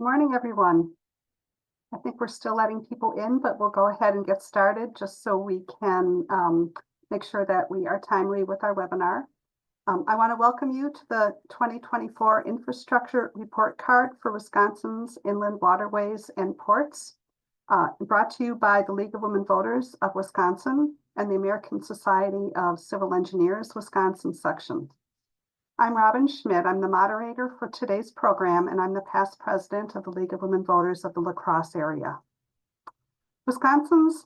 Morning, everyone. I think we're still letting people in, but we'll go ahead and get started just so we can make sure that we are timely with our webinar. I want to welcome you to the 2024 Infrastructure Report Card for Wisconsin's Inland Waterways and Ports, brought to you by the League of Women Voters of Wisconsin and the American Society of Civil Engineers, Wisconsin section. I'm Robin Schmidt. I'm the moderator for today's program, and I'm the past president of the League of Women Voters of the La Crosse area. Wisconsin's,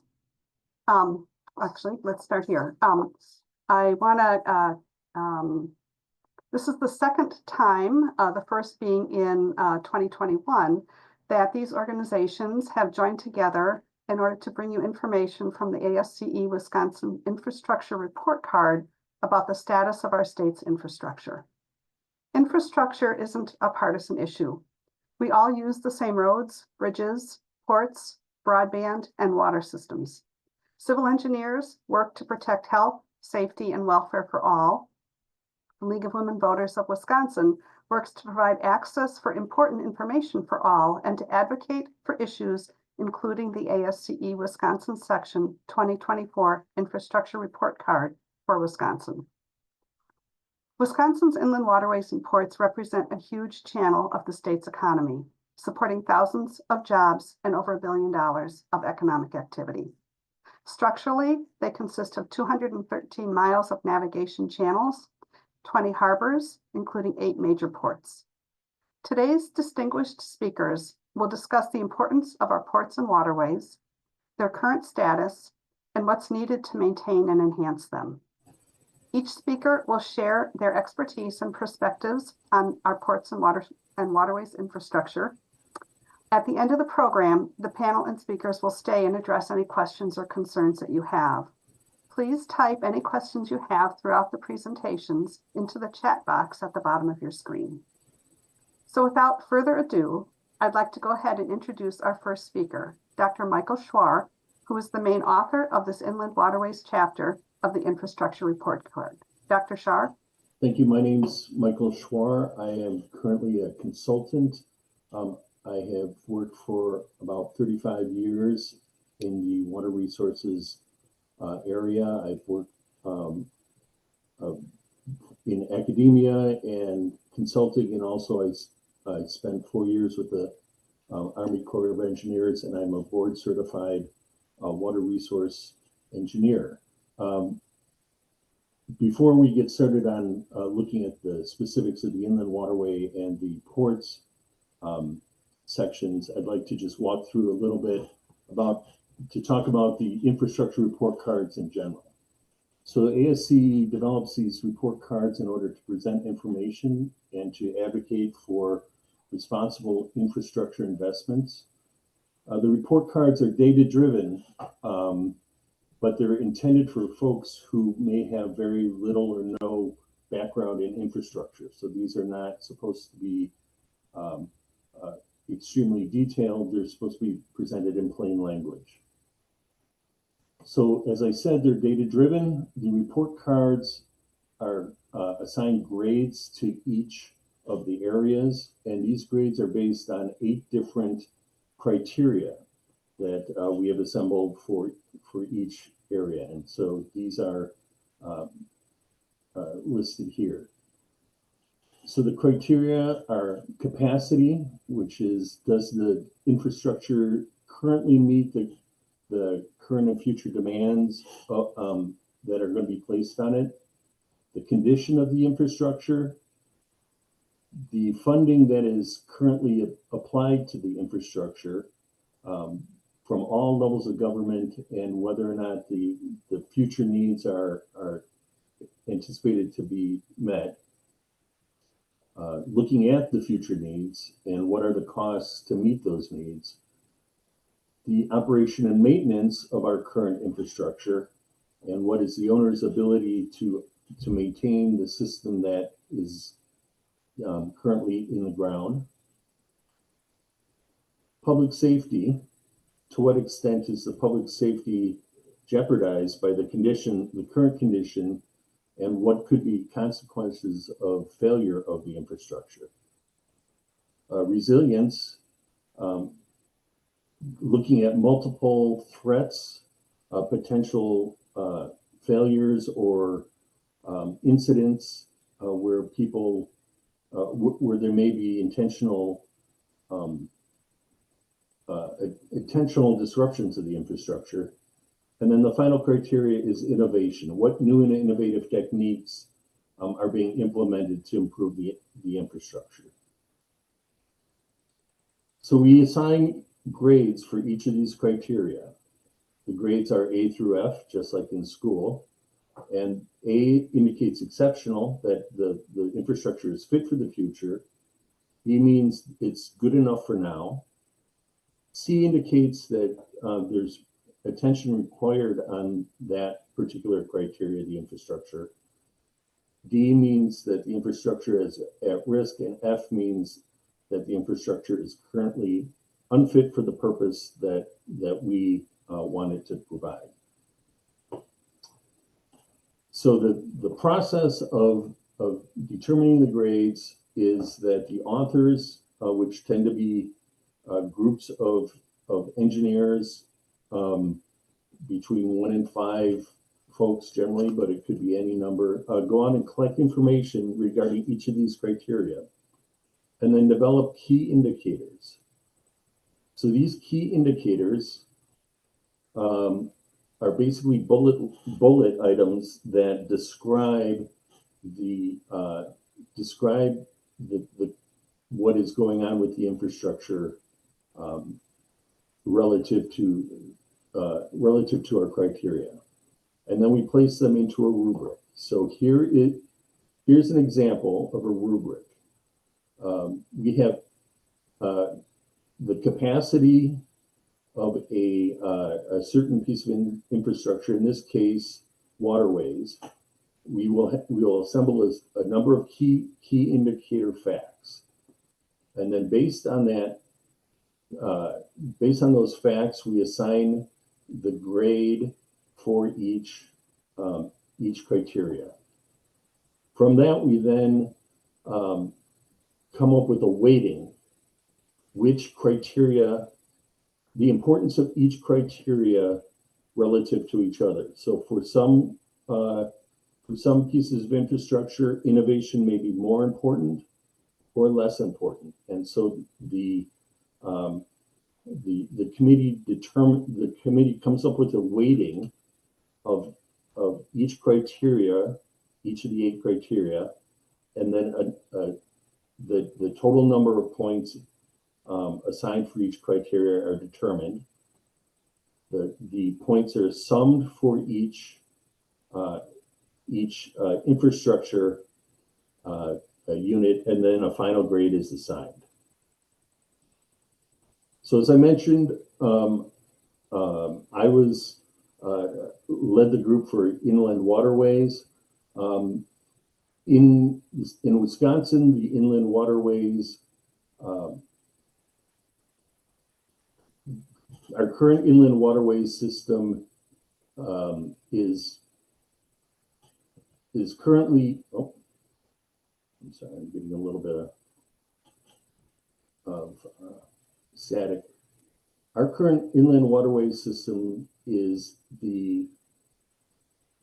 actually, let's start here. I want to, this is the second time, the first being in 2021, that these organizations have joined together in order to bring you information from the ASCE Wisconsin Infrastructure Report Card about the status of our state's infrastructure. Infrastructure isn't a partisan issue. We all use the same roads, bridges, ports, broadband, and water systems. Civil engineers work to protect health, safety, and welfare for all. The League of Women Voters of Wisconsin works to provide access for important information for all and to advocate for issues including the ASCE Wisconsin Section 2024 Infrastructure Report Card for Wisconsin. Wisconsin's inland waterways and ports represent a huge channel of the state's economy, supporting thousands of jobs and over $1 billion of economic activity. Structurally, they consist of 213 miles of navigation channels, 20 harbors, including 8 major ports. Today's distinguished speakers will discuss the importance of our ports and waterways, their current status, and what's needed to maintain and enhance them. Each speaker will share their expertise and perspectives on our ports and waterways infrastructure. At the end of the program, the panel and speakers will stay and address any questions or concerns that you have. Please type any questions you have throughout the presentations into the chat box at the bottom of your screen. So without further ado, I'd like to go ahead and introduce our first speaker, Dr. Michael Schwar, who is the main author of this Inland Waterways chapter of the Infrastructure Report Card. Dr. Schwar? Thank you. My name is Michael Schwar. I am currently a consultant. I have worked for about 35 years in the water resources area. I've worked in academia and consulting, and also I spent 4 years with the Army Corps of Engineers, and I'm a board certified water resource engineer. Before we get started on looking at the specifics of the inland waterway and the ports sections, I'd like to just walk through a little bit to talk about the infrastructure report cards in general. So the ASCE develops these report cards in order to present information and to advocate for responsible infrastructure investments. The report cards are data-driven, but they're intended for folks who may have very little or no background in infrastructure. So these are not supposed to be extremely detailed. They're supposed to be presented in plain language. So as I said, they're data-driven. The report cards are assigned grades to each of the areas, and these grades are based on 8 different criteria that we have assembled for each area. And so these are listed here. So the criteria are capacity, which is, does the infrastructure currently meet the current and future demands that are going to be placed on it? The condition of the infrastructure, the funding that is currently applied to the infrastructure from all levels of government, and whether or not the future needs are anticipated to be met. Looking at the future needs and what are the costs to meet those needs. The operation and maintenance of our current infrastructure, and what is the owner's ability to maintain the system that is currently in the ground. Public safety, to what extent is the public safety jeopardized by the current condition, and what could be consequences of failure of the infrastructure. Resilience, um, looking at multiple threats, potential failures or incidents where people, where there may be intentional intentional disruptions of the infrastructure. And then the final criteria is innovation. What new and innovative techniques are being implemented to improve the infrastructure? So we assign grades for each of these criteria. The grades are A through F, just like in school. And A indicates exceptional, that the infrastructure is fit for the future. B means it's good enough for now. C indicates that there's attention required on that particular criteria, the infrastructure. D means that the infrastructure is at risk, and F means that the infrastructure is currently unfit for the purpose that we want it to provide. So the process of determining the grades is that the authors, which tend to be groups of engineers, between 1 and 5 folks generally, but it could be any number, go on and collect information regarding each of these criteria, and then develop key indicators. So these key indicators are basically bullet items that describe the what is going on with the infrastructure relative to our criteria, and then we place them into a rubric. So here's an example of a rubric. We have the capacity of a certain piece of infrastructure, in this case, waterways. We will assemble a number of key indicator facts, and then based on that, based on those facts, we assign the grade for each criteria. From that, we then come up with a weighting, which criteria, the importance of each criteria relative to each other. So for some pieces of infrastructure, innovation may be more important or less important, and so the committee comes up with a weighting of each criteria, each of the 8 criteria, and then the total number of points assigned for each criteria are determined. The points are summed for each infrastructure unit, and then a final grade is assigned. So as I mentioned, I led the group for Inland Waterways. In Wisconsin, the Inland Waterways, our current Inland Waterways system is currently, oh, I'm sorry, I'm getting a little bit of static. Our current Inland Waterways system is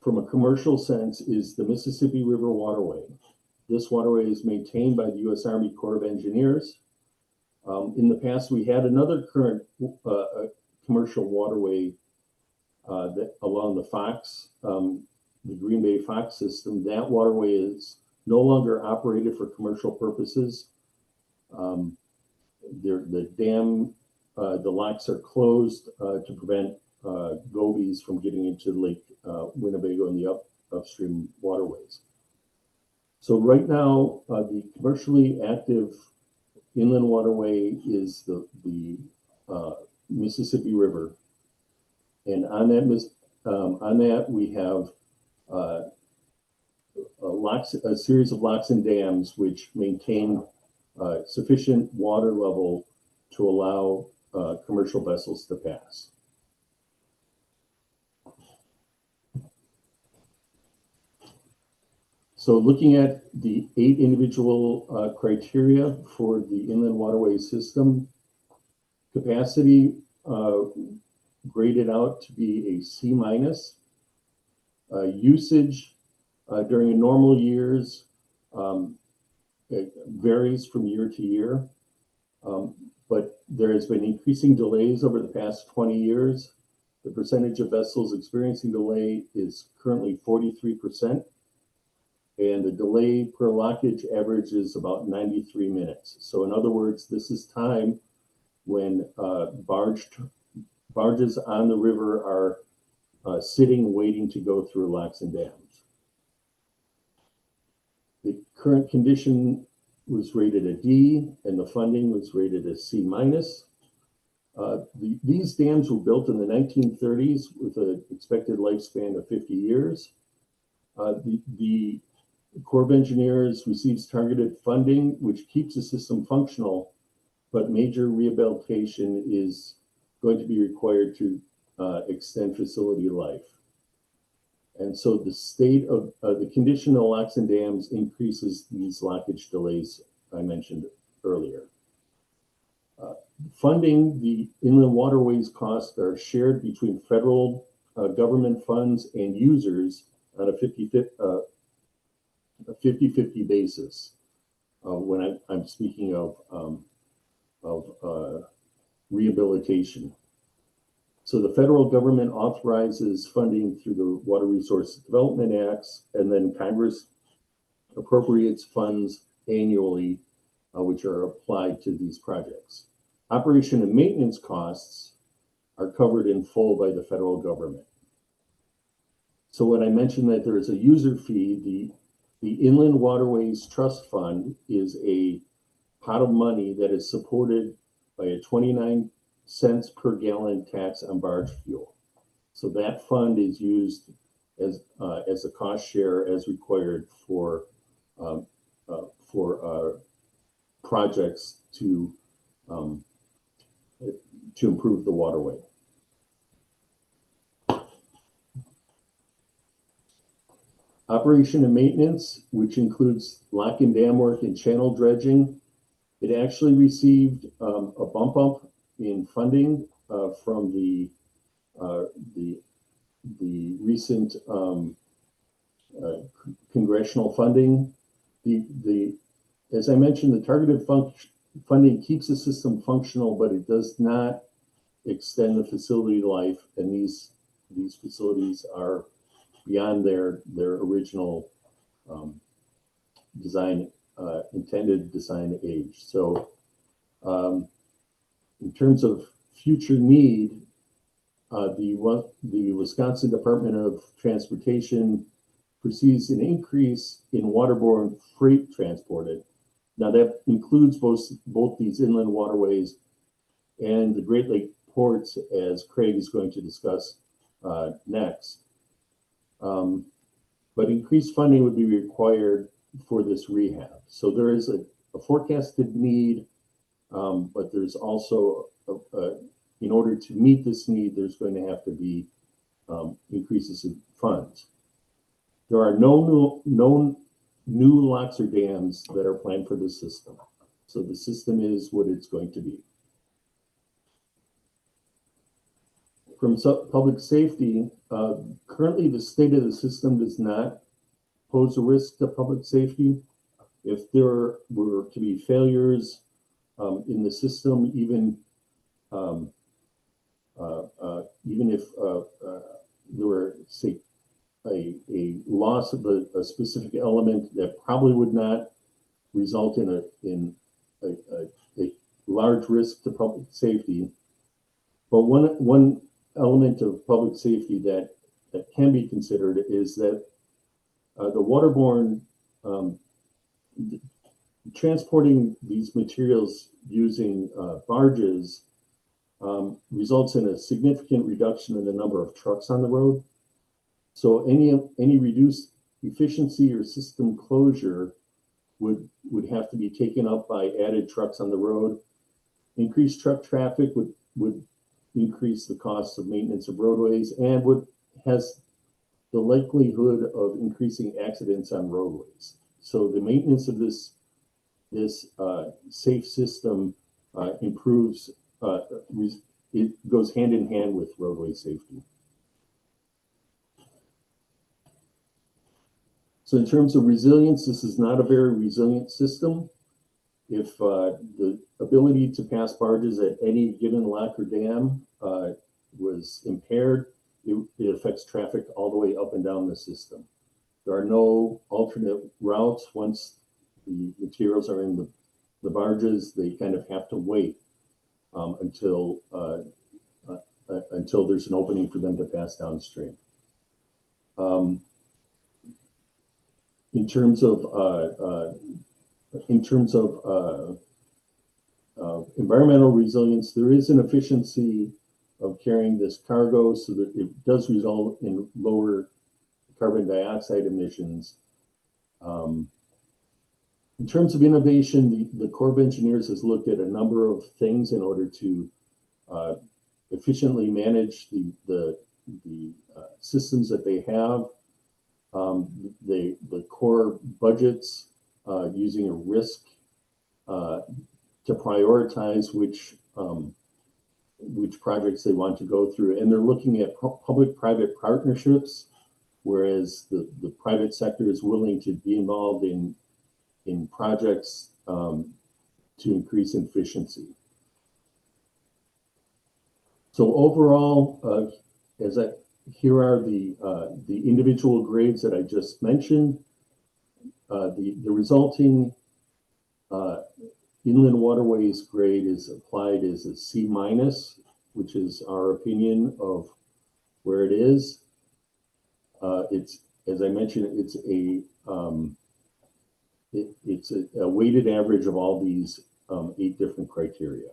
from a commercial sense, is the Mississippi River Waterway. This waterway is maintained by the U.S. Army Corps of Engineers. In the past, we had another current commercial waterway that along the Fox, the Green Bay Fox system. That waterway is no longer operated for commercial purposes. The dam, the locks are closed to prevent gobies from getting into Lake Winnebago and the upstream waterways. So right now, the commercially active inland waterway is the Mississippi River, and on that we have a series of locks and dams which maintain sufficient water level to allow commercial vessels to pass. So looking at the 8 individual criteria for the inland waterway system, Capacity graded out to be a C minus. Usage during normal years it varies from year to year, but there has been increasing delays over the past 20 years. The percentage of vessels experiencing delay is currently 43%, and the delay per lockage average is about 93 minutes. So in other words, this is time when barges on the river are sitting waiting to go through locks and dams. The current condition was rated a D, and the funding was rated a C minus. These dams were built in the 1930s with an expected lifespan of 50 years. The Corps of Engineers receives targeted funding, which keeps the system functional, but major rehabilitation is going to be required to extend facility life. And so the state of the condition of locks and dams increases these lockage delays I mentioned earlier. Funding the inland waterways costs are shared between federal government funds and users on a 50-50 basis when I'm speaking of rehabilitation. So the federal government authorizes funding through the Water Resource Development Acts, and then Congress appropriates funds annually, which are applied to these projects. Operation and maintenance costs are covered in full by the federal government. So when I mentioned that there is a user fee, the Inland Waterways Trust Fund is a pot of money that is supported by a 29 cents per gallon tax on barge fuel. So that fund is used as a cost share as required for projects to improve the waterway. Operation and maintenance, which includes lock and dam work and channel dredging, it actually received a bump up in funding from the recent congressional funding. As I mentioned, the targeted funding keeps the system functional, but it does not extend the facility life, and these facilities are beyond their original intended design age. So in terms of future need, the Wisconsin Department of Transportation foresees an increase in waterborne freight transported. Now that includes both these inland waterways and the Great Lake ports, as Craig is going to discuss next. But increased funding would be required for this rehab. So there is a forecasted need, but there's also, in order to meet this need, there's going to have to be increases in funds. There are no new locks or dams that are planned for this system. So the system is what it's going to be. From public safety, currently the state of the system does not pose a risk to public safety. If there were to be failures in the system, even if there were, say, a loss of a specific element, that probably would not result in a large risk to public safety. But one element of public safety that can be considered is that the waterborne transporting these materials using barges results in a significant reduction in the number of trucks on the road. So any reduced efficiency or system closure would have to be taken up by added trucks on the road. Increased truck traffic would increase the costs of maintenance of roadways and has the likelihood of increasing accidents on roadways. So the maintenance of this safe system improves it goes hand in hand with roadway safety. So in terms of resilience, this is not a very resilient system. If the ability to pass barges at any given lock or dam was impaired, it affects traffic all the way up and down the system. There are no alternate routes. Once the materials are in the barges, they kind of have to wait until there's an opening for them to pass downstream. In terms of environmental resilience, there is an efficiency of carrying this cargo, so that it does result in lower carbon dioxide emissions. In terms of innovation, the Corps of Engineers has looked at a number of things in order to efficiently manage the systems that they have. The Corps budgets using a risk to prioritize which projects they want to go through, and they're looking at public-private partnerships, whereas the private sector is willing to be involved in projects to increase efficiency. So overall, here are the individual grades that I just mentioned. The resulting Inland Waterways grade is applied as a C-, which is our opinion of where it is. It's, as I mentioned, it's a weighted average of all these 8 different criteria.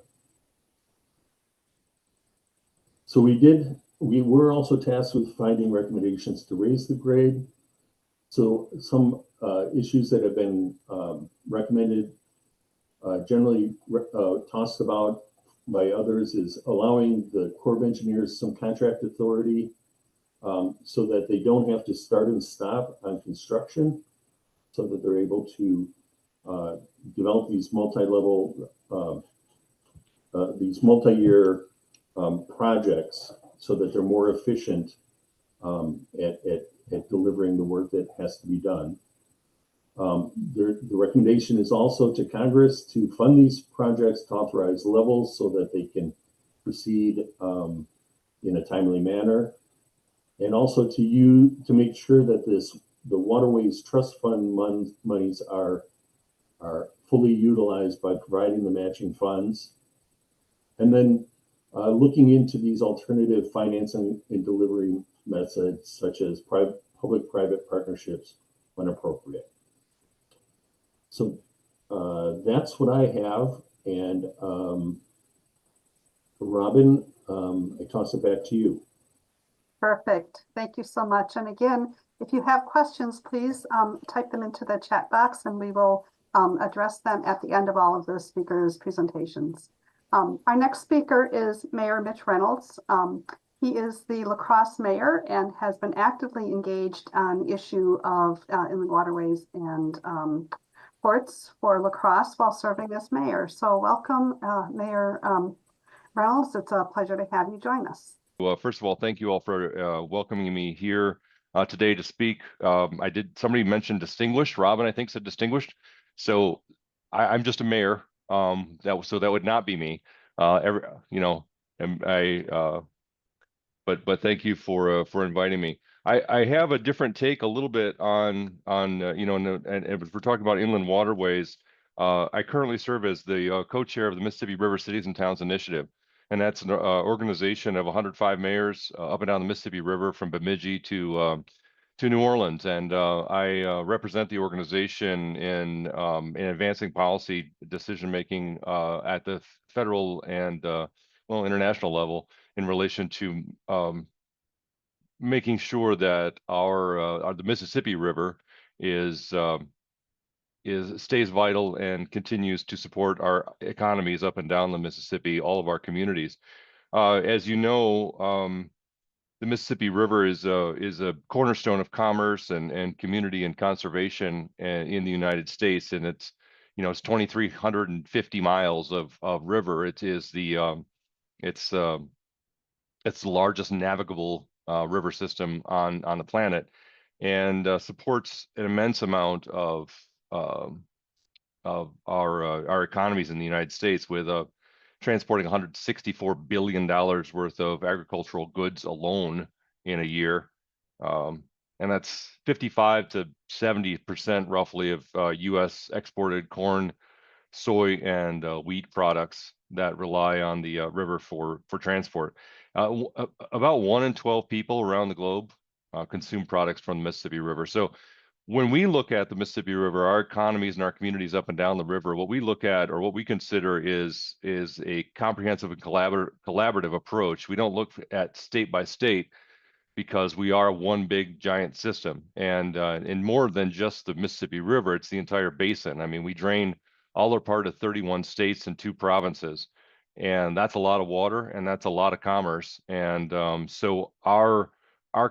So we were also tasked with finding recommendations to raise the grade. So some issues that have been recommended, generally tossed about by others, is allowing the Corps of Engineers some contract authority so that they don't have to start and stop on construction, so that they're able to develop these multi-year projects, so that they're more efficient at delivering the work that has to be done. The recommendation is also to Congress to fund these projects to authorize levels so that they can proceed in a timely manner, and also to make sure that the Waterways Trust Fund monies are fully utilized by providing the matching funds, and then looking into these alternative financing and delivery methods, such as public-private partnerships when appropriate. So that's what I have. And Robin, I toss it back to you. Perfect. Thank you so much. And again, if you have questions, please type them into the chat box, and we will address them at the end of all of the speakers' presentations. Our next speaker is Mayor Mitch Reynolds. He is the La Crosse mayor and has been actively engaged on the issue of inland waterways and ports for La Crosse while serving as mayor. So welcome, Mayor Reynolds. It's a pleasure to have you join us. Well, first of all, thank you all for welcoming me here today to speak. Somebody mentioned distinguished. Robin, I think, said distinguished. So I'm just a mayor. So that would not be me. But thank you for inviting me. I have a different take a little bit on and if we're talking about inland waterways, I currently serve as the co-chair of the Mississippi River Cities and Towns Initiative. And that's an organization of 105 mayors up and down the Mississippi River from Bemidji to New Orleans. And I represent the organization in advancing policy decision-making at the federal and international level in relation to making sure that the Mississippi River stays vital and continues to support our economies up and down the Mississippi, all of our communities. As you know, the Mississippi River is a cornerstone of commerce and community and conservation in the United States, and it's 2,350 miles of river. It is the it's the largest navigable river system on the planet, and supports an immense amount of our economies in the United States, with transporting $164 billion worth of agricultural goods alone in a year. And that's 55 to 70% roughly of U.S. exported corn, soy, and wheat products that rely on the river for transport. About 1 in 12 people around the globe consume products from the Mississippi River. So when we look at the Mississippi River, our economies and our communities up and down the river, what we look at, or what we consider, is a comprehensive and collaborative approach. We don't look at state by state, because we are one big giant system, and more than just the Mississippi River, it's the entire basin. I mean, we drain all or part of 31 states and 2 provinces, and that's a lot of water, and that's a lot of commerce. And so our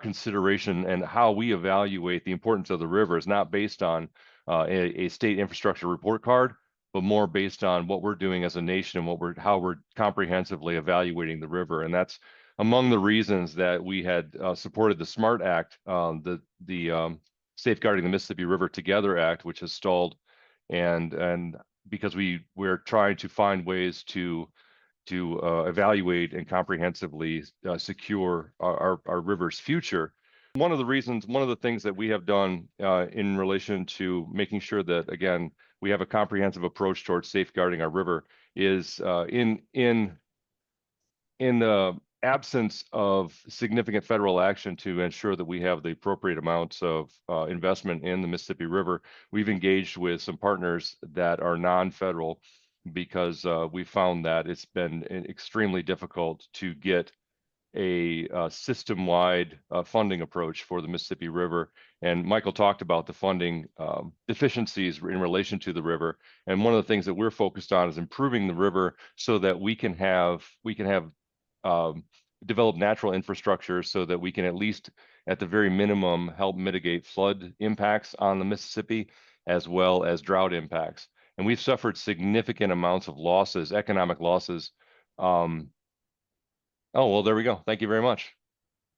consideration and how we evaluate the importance of the river is not based on a state infrastructure report card, but more based on what we're doing as a nation and how we're comprehensively evaluating the river. And that's among the reasons that we had supported the SMART Act, the Safeguarding the Mississippi River Together Act, which has stalled, and because we're trying to find ways to evaluate and comprehensively secure our river's future. One of the things that we have done in relation to making sure that, again, we have a comprehensive approach towards safeguarding our river is in the absence of significant federal action to ensure that we have the appropriate amounts of investment in the Mississippi River, we've engaged with some partners that are non-federal, because we found that it's been extremely difficult to get a system-wide funding approach for the Mississippi River. And Michael talked about the funding deficiencies in relation to the river. And one of the things that we're focused on is improving the river so that we can have develop natural infrastructure, so that we can, at least at the very minimum, help mitigate flood impacts on the Mississippi, as well as drought impacts. And we've suffered significant amounts of losses, economic losses. Oh, well, there we go. Thank you very much.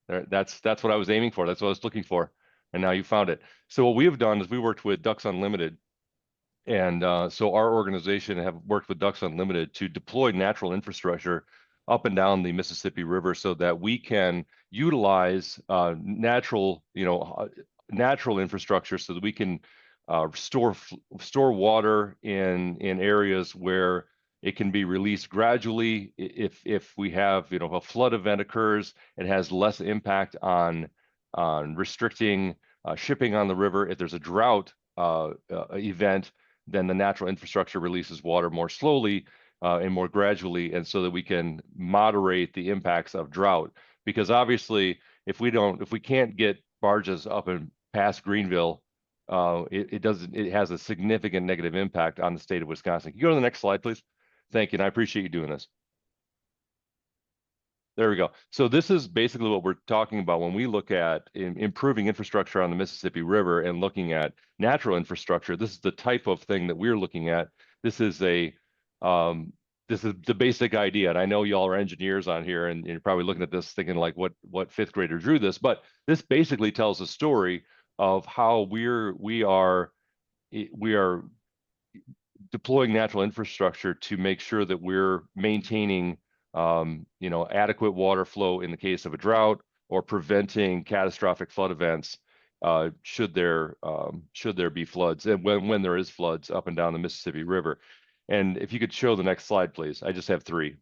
That's what I was aiming for. That's what I was looking for. And now you found it. So what we have done is we worked with Ducks Unlimited. And so our organization have worked with Ducks Unlimited to deploy natural infrastructure up and down the Mississippi River, so that we can utilize natural infrastructure, so that we can store water in areas where it can be released gradually. If we have a flood event occurs, it has less impact on restricting shipping on the river. If there's a drought event, then the natural infrastructure releases water more slowly and more gradually, and so that we can moderate the impacts of drought. Because obviously, if we can't get barges up and past Greenville, it has a significant negative impact on the state of Wisconsin. Can you go to the next slide, please? Thank you, and I appreciate you doing this. There we go. So this is basically what we're talking about when we look at improving infrastructure on the Mississippi River and looking at natural infrastructure. This is the type of thing that we're looking at. This is the basic idea. And I know y'all are engineers on here, and you're probably looking at this thinking like, what fifth grader drew this? But this basically tells a story of how we are deploying natural infrastructure to make sure that we're maintaining adequate water flow in the case of a drought, or preventing catastrophic flood events should there be floods, and when there is floods up and down the Mississippi River. And if you could show the next slide, please. I just have 3.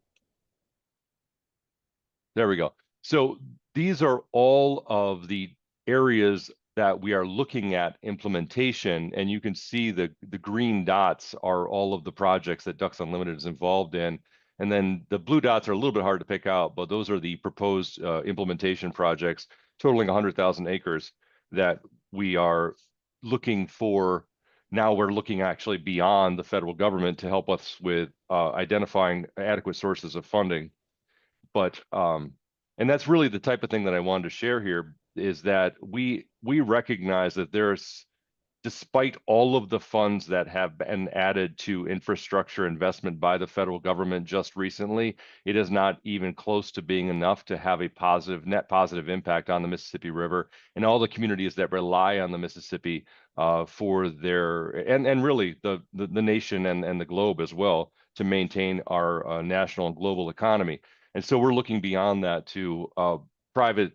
There we go. So these are all of the areas that we are looking at implementation, and you can see the green dots are all of the projects that Ducks Unlimited is involved in. And then the blue dots are a little bit hard to pick out, but those are the proposed implementation projects totaling 100,000 acres that we are looking for. Now we're looking actually beyond the federal government to help us with identifying adequate sources of funding. But and that's really the type of thing that I wanted to share here, is that we recognize that there's despite all of the funds that have been added to infrastructure investment by the federal government just recently, it is not even close to being enough to have a net positive impact on the Mississippi River and all the communities that rely on the Mississippi for their, and really the nation and the globe as well, to maintain our national and global economy. And so we're looking beyond that to private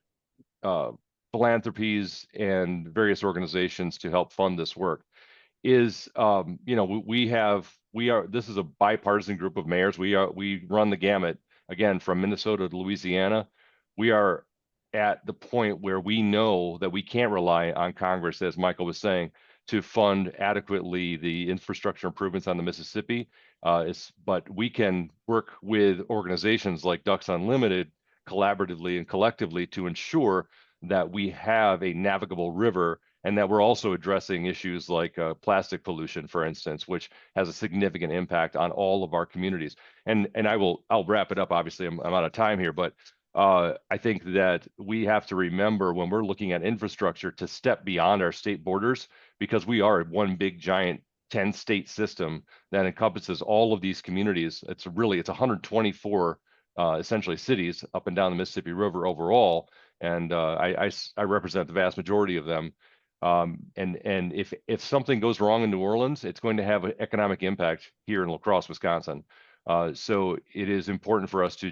philanthropies and various organizations to help fund this work. Is this is a bipartisan group of mayors. We run the gamut, again, from Minnesota to Louisiana. We are at the point where we know that we can't rely on Congress, as Michael was saying, to fund adequately the infrastructure improvements on the Mississippi. But we can work with organizations like Ducks Unlimited collaboratively and collectively to ensure that we have a navigable river, and that we're also addressing issues like plastic pollution, for instance, which has a significant impact on all of our communities. And I'll wrap it up. Obviously, I'm out of time here, but I think that we have to remember when we're looking at infrastructure to step beyond our state borders, because we are one big giant 10-state system that encompasses all of these communities. It's 124 essentially cities up and down the Mississippi River overall. And I represent the vast majority of them. And if something goes wrong in New Orleans, it's going to have an economic impact here in La Crosse, Wisconsin. So it is important for us to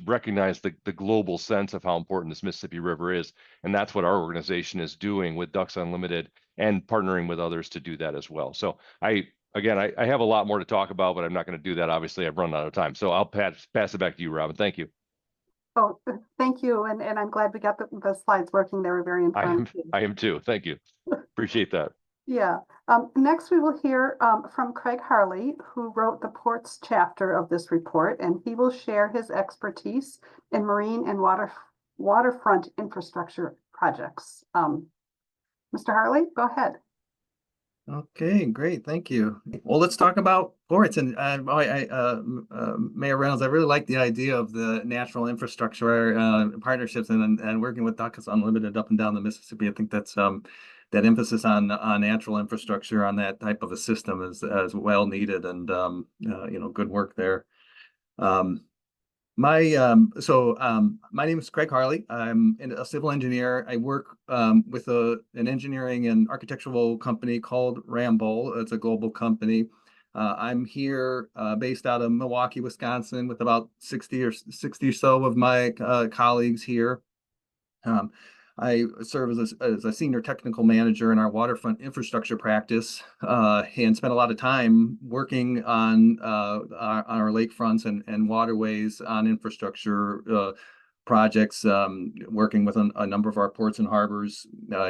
recognize the global sense of how important this Mississippi River is. And that's what our organization is doing with Ducks Unlimited and partnering with others to do that as well. So I have a lot more to talk about, but I'm not going to do that. Obviously, I've run out of time. So I'll pass it back to you, Robin. Thank you. Oh, thank you. And I'm glad we got the slides working. They were very informative. I am too. Thank you. Appreciate that. Yeah. Next, we will hear from Craig Harley, who wrote the ports chapter of this report, and he will share his expertise in marine and waterfront infrastructure projects. Mr. Harley, go ahead. Okay, great. Thank you. Well, let's talk about ports. And Mayor Reynolds, I really like the idea of the national infrastructure partnerships and working with Ducks Unlimited up and down the Mississippi. I think that's that emphasis on natural infrastructure on that type of a system is well needed, and good work there. My name is Craig Harley. I'm a civil engineer. I work with an engineering and architectural company called Ramboll. It's a global company. I'm here based out of Milwaukee, Wisconsin, with about 60 or so of my colleagues here. I serve as a senior technical manager in our waterfront infrastructure practice, and spent a lot of time working on our lakefronts and waterways on infrastructure projects, working with a number of our ports and harbors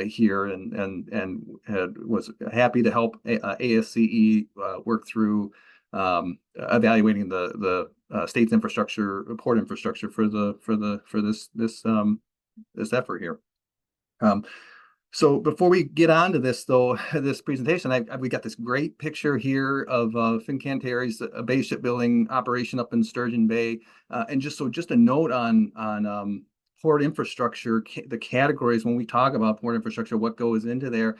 here, and was happy to help ASCE work through evaluating the state's infrastructure, port infrastructure for this effort here. So before we get on to this, though, this presentation, we got this great picture here of Fincantieri's Bay shipbuilding operation up in Sturgeon Bay, and just a note on port infrastructure, the categories when we talk about port infrastructure, what goes into there.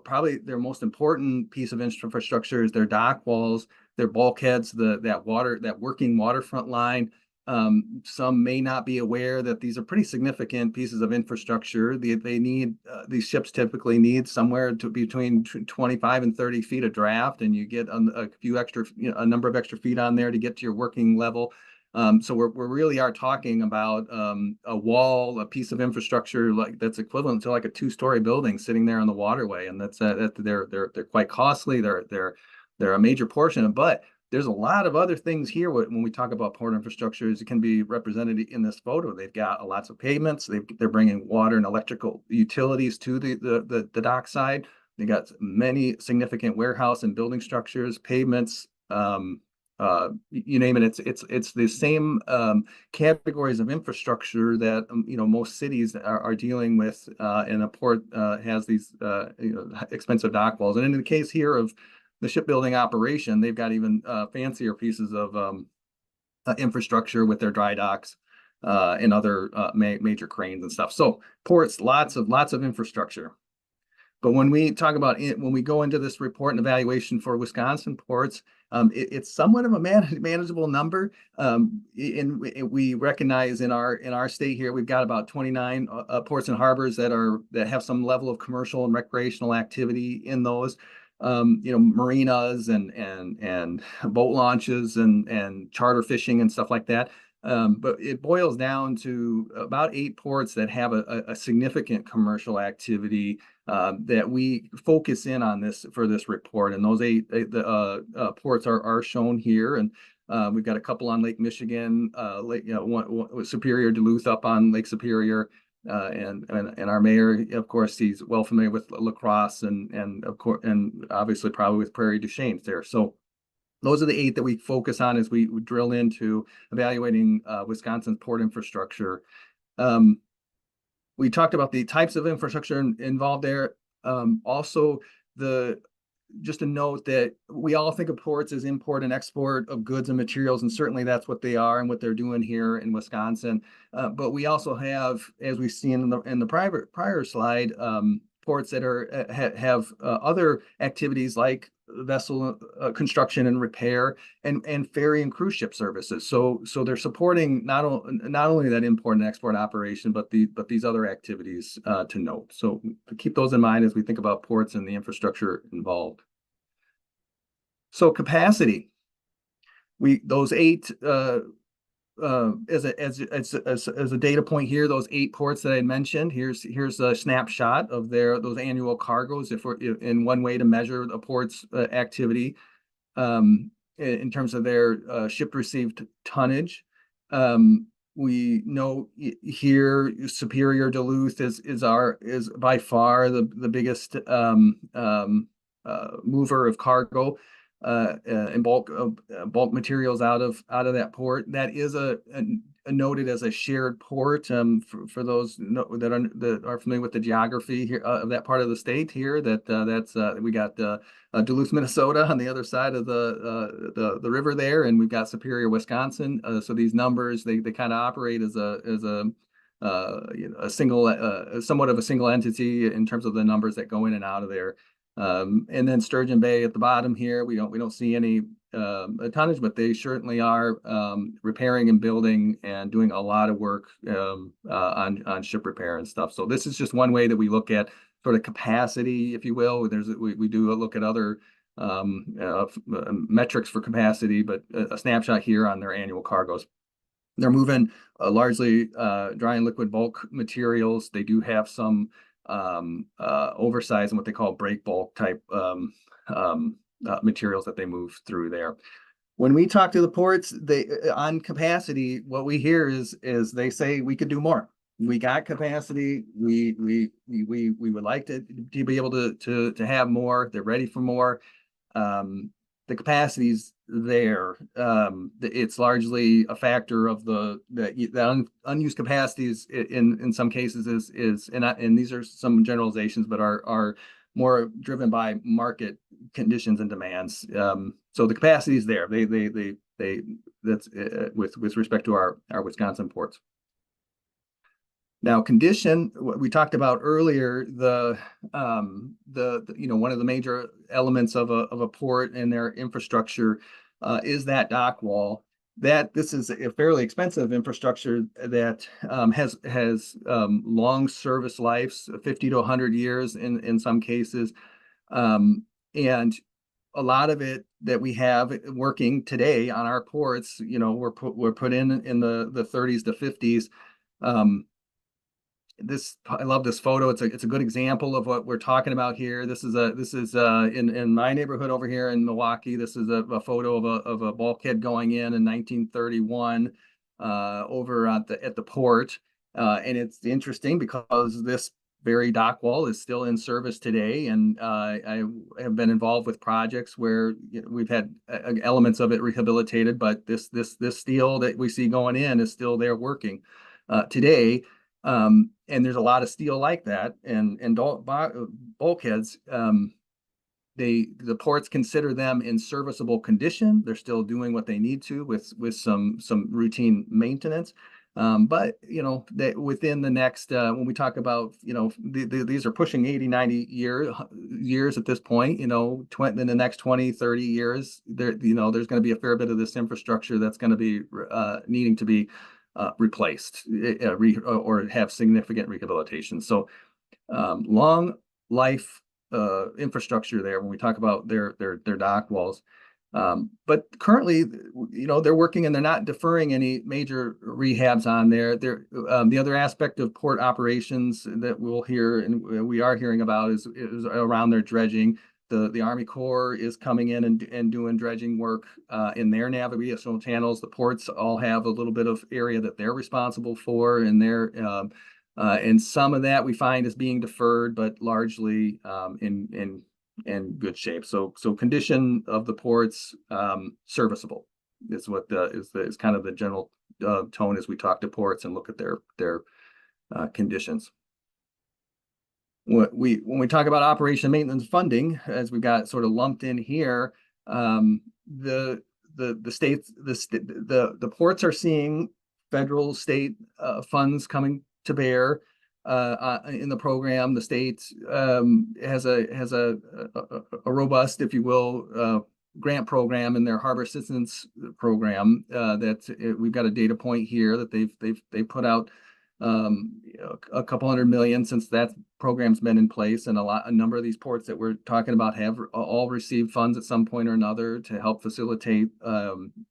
Probably their most important piece of infrastructure is their dock walls, their bulkheads, that working waterfront line. Some may not be aware that these are pretty significant pieces of infrastructure. They need these ships typically need somewhere between 25 and 30 feet of draft, and you get a number of extra feet on there to get to your working level. So we really are talking about a wall, a piece of infrastructure that's equivalent to like a 2-story building sitting there on the waterway, and they're quite costly. They're a major portion, but there's a lot of other things here when we talk about port infrastructure. As it can be represented in this photo, they've got lots of pavements. They're bringing water and electrical utilities to the dock side. They got many significant warehouse and building structures, pavements, you name it. It's the same categories of infrastructure that most cities are dealing with, and a port has these expensive dock walls. And in the case here of the shipbuilding operation, they've got even fancier pieces of infrastructure with their dry docks and other major cranes and stuff. So ports, lots of infrastructure. But when we talk about it, when we go into this report and evaluation for Wisconsin ports, it's somewhat of a manageable number. And we recognize in our state here, we've got about 29 ports and harbors that have some level of commercial and recreational activity in those. Marinas and boat launches and charter fishing and stuff like that. But it boils down to about 8 ports that have a significant commercial activity that we focus in on for this report. And those 8 ports are shown here. And we've got a couple on Lake Michigan, one Superior, Duluth up on Lake Superior. And our mayor, of course, he's well familiar with La Crosse and of course, and obviously probably with Prairie du Chien there. So those are the 8 that we focus on as we drill into evaluating Wisconsin's port infrastructure. We talked about the types of infrastructure involved there. Also, just a note that we all think of ports as import and export of goods and materials, and certainly that's what they are and what they're doing here in Wisconsin. But we also have, as we've seen in the prior slide, ports that have other activities like vessel construction and repair and ferry and cruise ship services. So they're supporting not only that import and export operation, but these other activities to note. So to keep those in mind as we think about ports and the infrastructure involved. So capacity, those 8 as a data point here, those 8 ports that I mentioned, here's a snapshot of those annual cargoes if in one way to measure a port's activity in terms of their ship received tonnage. We know here Superior, Duluth is by far the biggest mover of cargo and bulk materials out of that port. That is noted as a shared port for those that are familiar with the geography here of that part of the state here. That's we got Duluth, Minnesota on the other side of the river there, and we've got Superior, Wisconsin. So these numbers they kind of operate as a single somewhat of a single entity in terms of the numbers that go in and out of there. And then Sturgeon Bay at the bottom here, we don't see any tonnage, but they certainly are repairing and building and doing a lot of work on ship repair and stuff. So this is just one way that we look at sort of capacity, if you will. We do look at other metrics for capacity, but a snapshot here on their annual cargoes. They're moving largely dry and liquid bulk materials. They do have some oversized and what they call break bulk type materials that they move through there. When we talk to the ports, on capacity, what we hear is they say we could do more. We got capacity. We would like to be able to have more. They're ready for more. The capacity's there. It's largely a factor of the unused capacities in some cases and these are some generalizations, but are more driven by market conditions and demands. So the capacity is there. That's with respect to our Wisconsin ports. Now, condition, what we talked about earlier, one of the major elements of a port and their infrastructure is that dock wall. This is a fairly expensive infrastructure that has long service lives, 50 to 100 years in some cases, and a lot of it that we have working today on our ports, were put in the 30s to 50s. I love this photo. It's a good example of what we're talking about here. This is in my neighborhood over here in Milwaukee. This is a photo of a bulkhead going in 1931 over at the port, and it's interesting because this very dock wall is still in service today, and I have been involved with projects where we've had elements of it rehabilitated, but this steel that we see going in is still there working today. And there's a lot of steel like that and bulkheads. The ports consider them in serviceable condition. They're still doing what they need to with some routine maintenance. But, that within the next, when we talk about, these are pushing 80, 90 years at this point, in the next 20, 30 years, there's going to be a fair bit of this infrastructure that's going to be needing to be replaced or have significant rehabilitation. So long life infrastructure there when we talk about their dock walls. But currently, they're working and they're not deferring any major rehabs on there. The other aspect of port operations that we'll hear and we are hearing about is around their dredging. The Army Corps is coming in and doing dredging work in their navigational channels. The ports all have a little bit of area that they're responsible for, and and some of that we find is being deferred, but largely in good shape. So condition of the ports, serviceable is what is kind of the general tone as we talk to ports and look at their conditions. When we talk about operation and maintenance funding, as we've got sort of lumped in here, the states, the ports are seeing federal, state funds coming to bear in the program. The state has a robust, if you will, grant program in their harbor assistance program. We've got a data point here that they've put out a couple $100 million since that program's been in place, and a number of these ports that we're talking about have all received funds at some point or another to help facilitate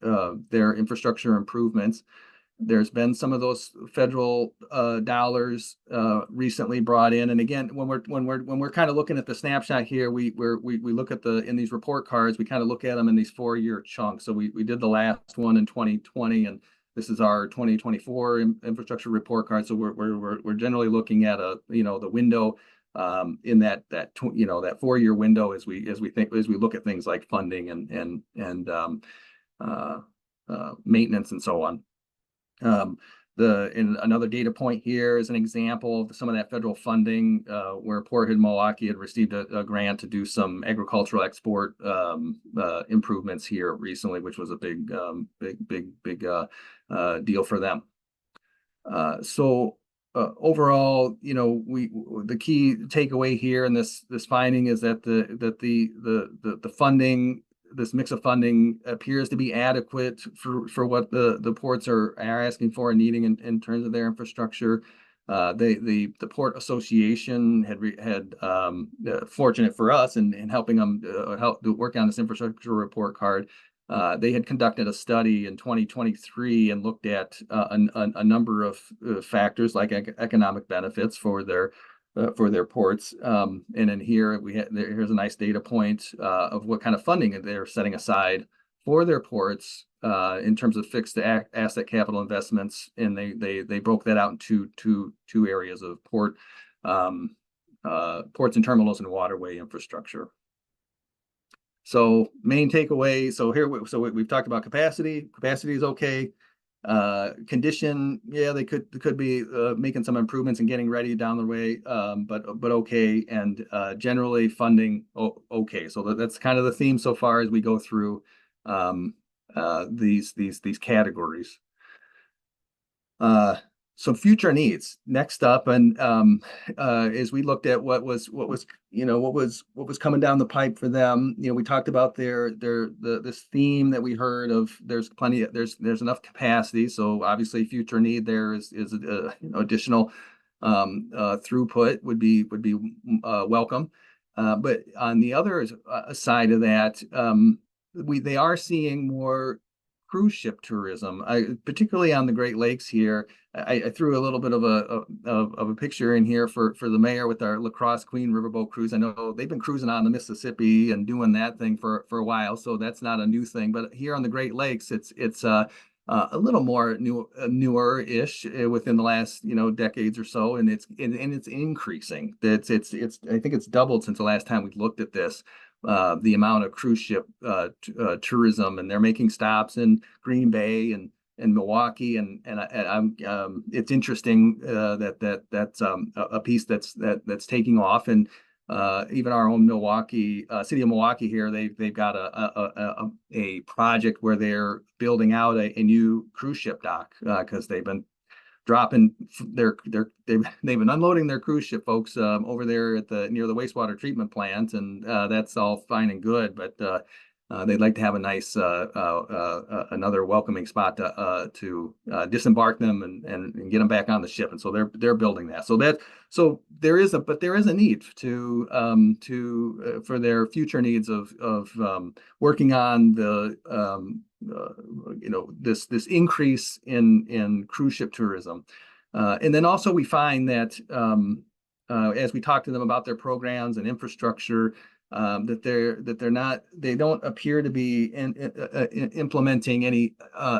their infrastructure improvements. There's been some of those federal dollars recently brought in, and again, when we're kind of looking at the snapshot here, we look at in these report cards, we kind of look at them in these 4-year chunks. So we did the last one in 2020, and this is our 2024 infrastructure report card. So we're generally looking at the window in that 4-year window as we look at things like funding and maintenance and so on. Another data point here is an example of some of that federal funding where Port Hood Milwaukee had received a grant to do some agricultural export improvements here recently, which was a big deal for them. So overall, the key takeaway here in this finding is that the funding, this mix of funding appears to be adequate for what the ports are asking for and needing in terms of their infrastructure. The Port Association had fortunate for us in helping them help work on this infrastructure report card. They had conducted a study in 2023 and looked at a number of factors like economic benefits for their ports. And then here's a nice data point of what kind of funding they're setting aside for their ports in terms of fixed asset capital investments. And they broke that out into two areas of ports and terminals and waterway infrastructure. So main takeaway. So we've talked about capacity. Capacity is okay. Condition, yeah, they could be making some improvements and getting ready down the way, but okay. And generally funding, okay. So that's kind of the theme so far as we go through these categories. So future needs next up, and as we looked at what was coming down the pipe for them, we talked about this theme that we heard of there's enough capacity. So obviously future need there is additional throughput would be welcome. But on the other side of that, they are seeing more cruise ship tourism, particularly on the Great Lakes here. I threw a little bit of a picture in here for the mayor with our La Crosse Queen Riverboat cruise. I know they've been cruising on the Mississippi and doing that thing for a while, so that's not a new thing. But here on the Great Lakes, it's a little more newer-ish within the last decades or so, and it's increasing. I think it's doubled since the last time we looked at this. The amount of cruise ship tourism, and they're making stops in Green Bay and Milwaukee, and it's interesting that's a piece that's taking off, and even our own Milwaukee, city of Milwaukee here, they've got a project where they're building out a new cruise ship dock because they've been dropping they've been unloading their cruise ship folks over there at near the wastewater treatment plant, and that's all fine and good, but they'd like to have a nice another welcoming spot to disembark them and get them back on the ship, and so they're building that. So there is a need for their future needs of working on the this increase in cruise ship tourism, and then also we find that as we talk to them about their programs and infrastructure, they don't appear to be implementing any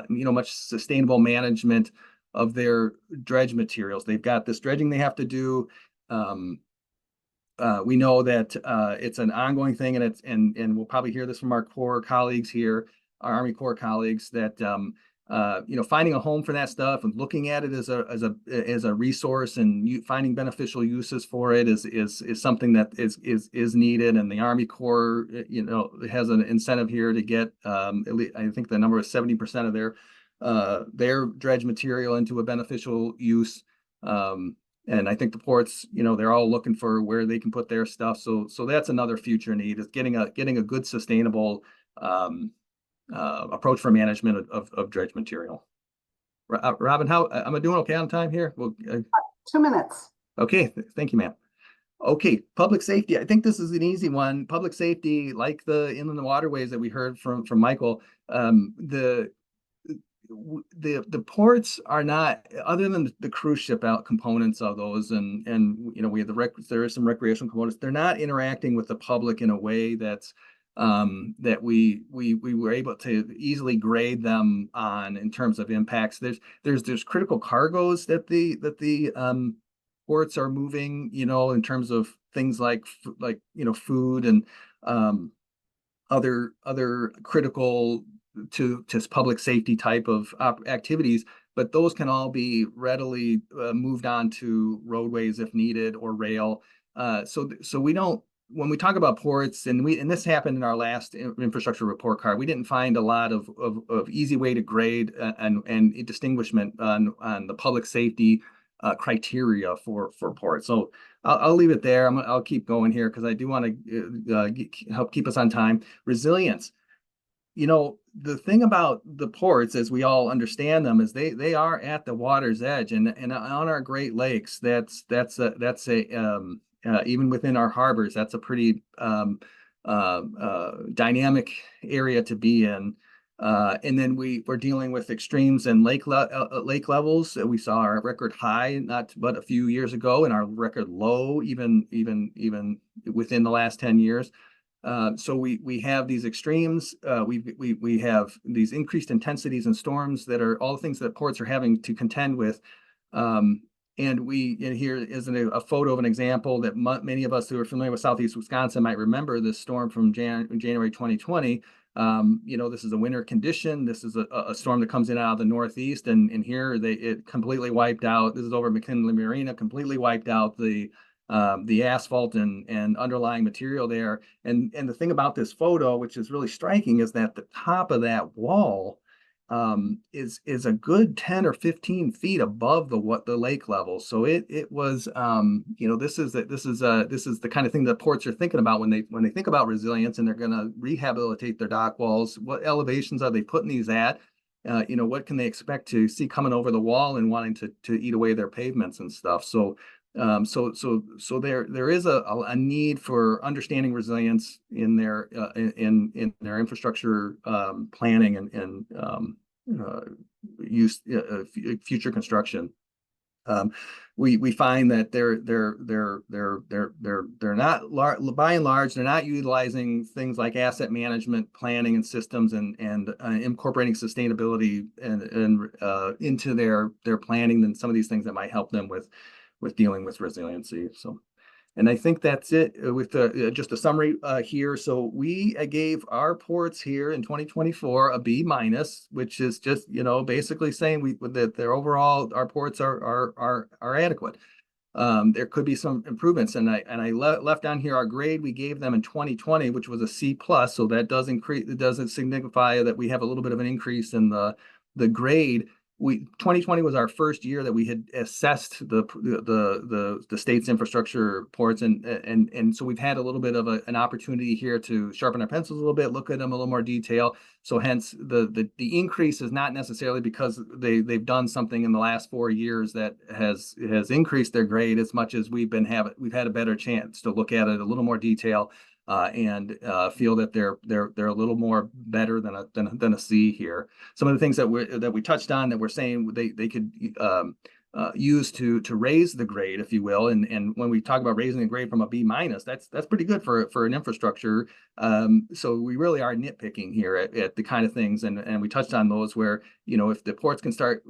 much sustainable management of their dredge materials. They've got this dredging they have to do. We know that it's an ongoing thing, and we'll probably hear this from our Corps colleagues here, our Army Corps colleagues, that finding a home for that stuff and looking at it as a resource and finding beneficial uses for it is something that is needed. And the Army Corps has an incentive here to get at least, I think the number is 70% of their dredge material into a beneficial use. And I think the ports, they're all looking for where they can put their stuff. So that's another future need, is getting a good sustainable approach for management of dredge material. Robin, how am I doing okay on time here? Well, 2 minutes. Okay, thank you, ma'am. Okay, public safety. I think this is an easy one. Public safety, like the Inland Waterways that we heard from Michael, the ports are not, other than the cruise ship out components of those, and we have there are some recreational components. They're not interacting with the public in a way that's that we were able to easily grade them on in terms of impacts. There's critical cargoes that the ports are moving, in terms of things like food and other critical to public safety type of activities, but those can all be readily moved on to roadways if needed, or rail. So we don't, when we talk about ports, and this happened in our last infrastructure report card, we didn't find a lot of easy way to grade and distinguishment on the public safety criteria for ports. So I'll leave it there. I'll keep going here because I do want to help keep us on time. Resilience. The thing about the ports, as we all understand them, is they are at the water's edge, and on our Great Lakes, that's even within our harbors, that's a pretty dynamic area to be in. And then we're dealing with extremes in lake levels. We saw our record high but a few years ago, and our record low even within the last 10 years. So we have these extremes. We have these increased intensities and storms that are all the things that ports are having to contend with. And here is a photo of an example that many of us who are familiar with Southeast Wisconsin might remember. This storm from January 2020. This is a winter condition. This is a storm that comes in out of the Northeast, and here it completely wiped out. This is over McKinley Marina, completely wiped out the asphalt and underlying material there. And the thing about this photo, which is really striking, is that the top of that wall is a good 10 or 15 feet above the lake level. So it was this is the kind of thing that ports are thinking about when they think about resilience, and they're going to rehabilitate their dock walls. What elevations are they putting these at? What can they expect to see coming over the wall and wanting to eat away their pavements and stuff? So there is a need for understanding resilience in their infrastructure planning and use future construction. We find that they're not, by and large, they're not utilizing things like asset management, planning, and systems, and incorporating sustainability and into their planning, and some of these things that might help them with dealing with resiliency. So, and I think that's it with just a summary here. So we gave our ports here in 2024 a B-, which is just basically saying that their overall our ports are adequate. There could be some improvements, and I left down here our grade we gave them in 2020, which was a C+. So that does increase. It doesn't signify that we have a little bit of an increase in the grade. 2020 was our first year that we had assessed the state's infrastructure reports, and so we've had a little bit of an opportunity here to sharpen our pencils a little bit, look at them in a little more detail. So hence the increase is not necessarily because they've done something in the last 4 years that has increased their grade as much as we've had a better chance to look at it a little more detail. And feel that they're a little more better than a C here. Some of the things that we touched on that we're saying they could use to raise the grade, if you will. And when we talk about raising the grade from a B minus, that's pretty good for an infrastructure. So we really are nitpicking here at the kind of things, and we touched on those where, if the ports can start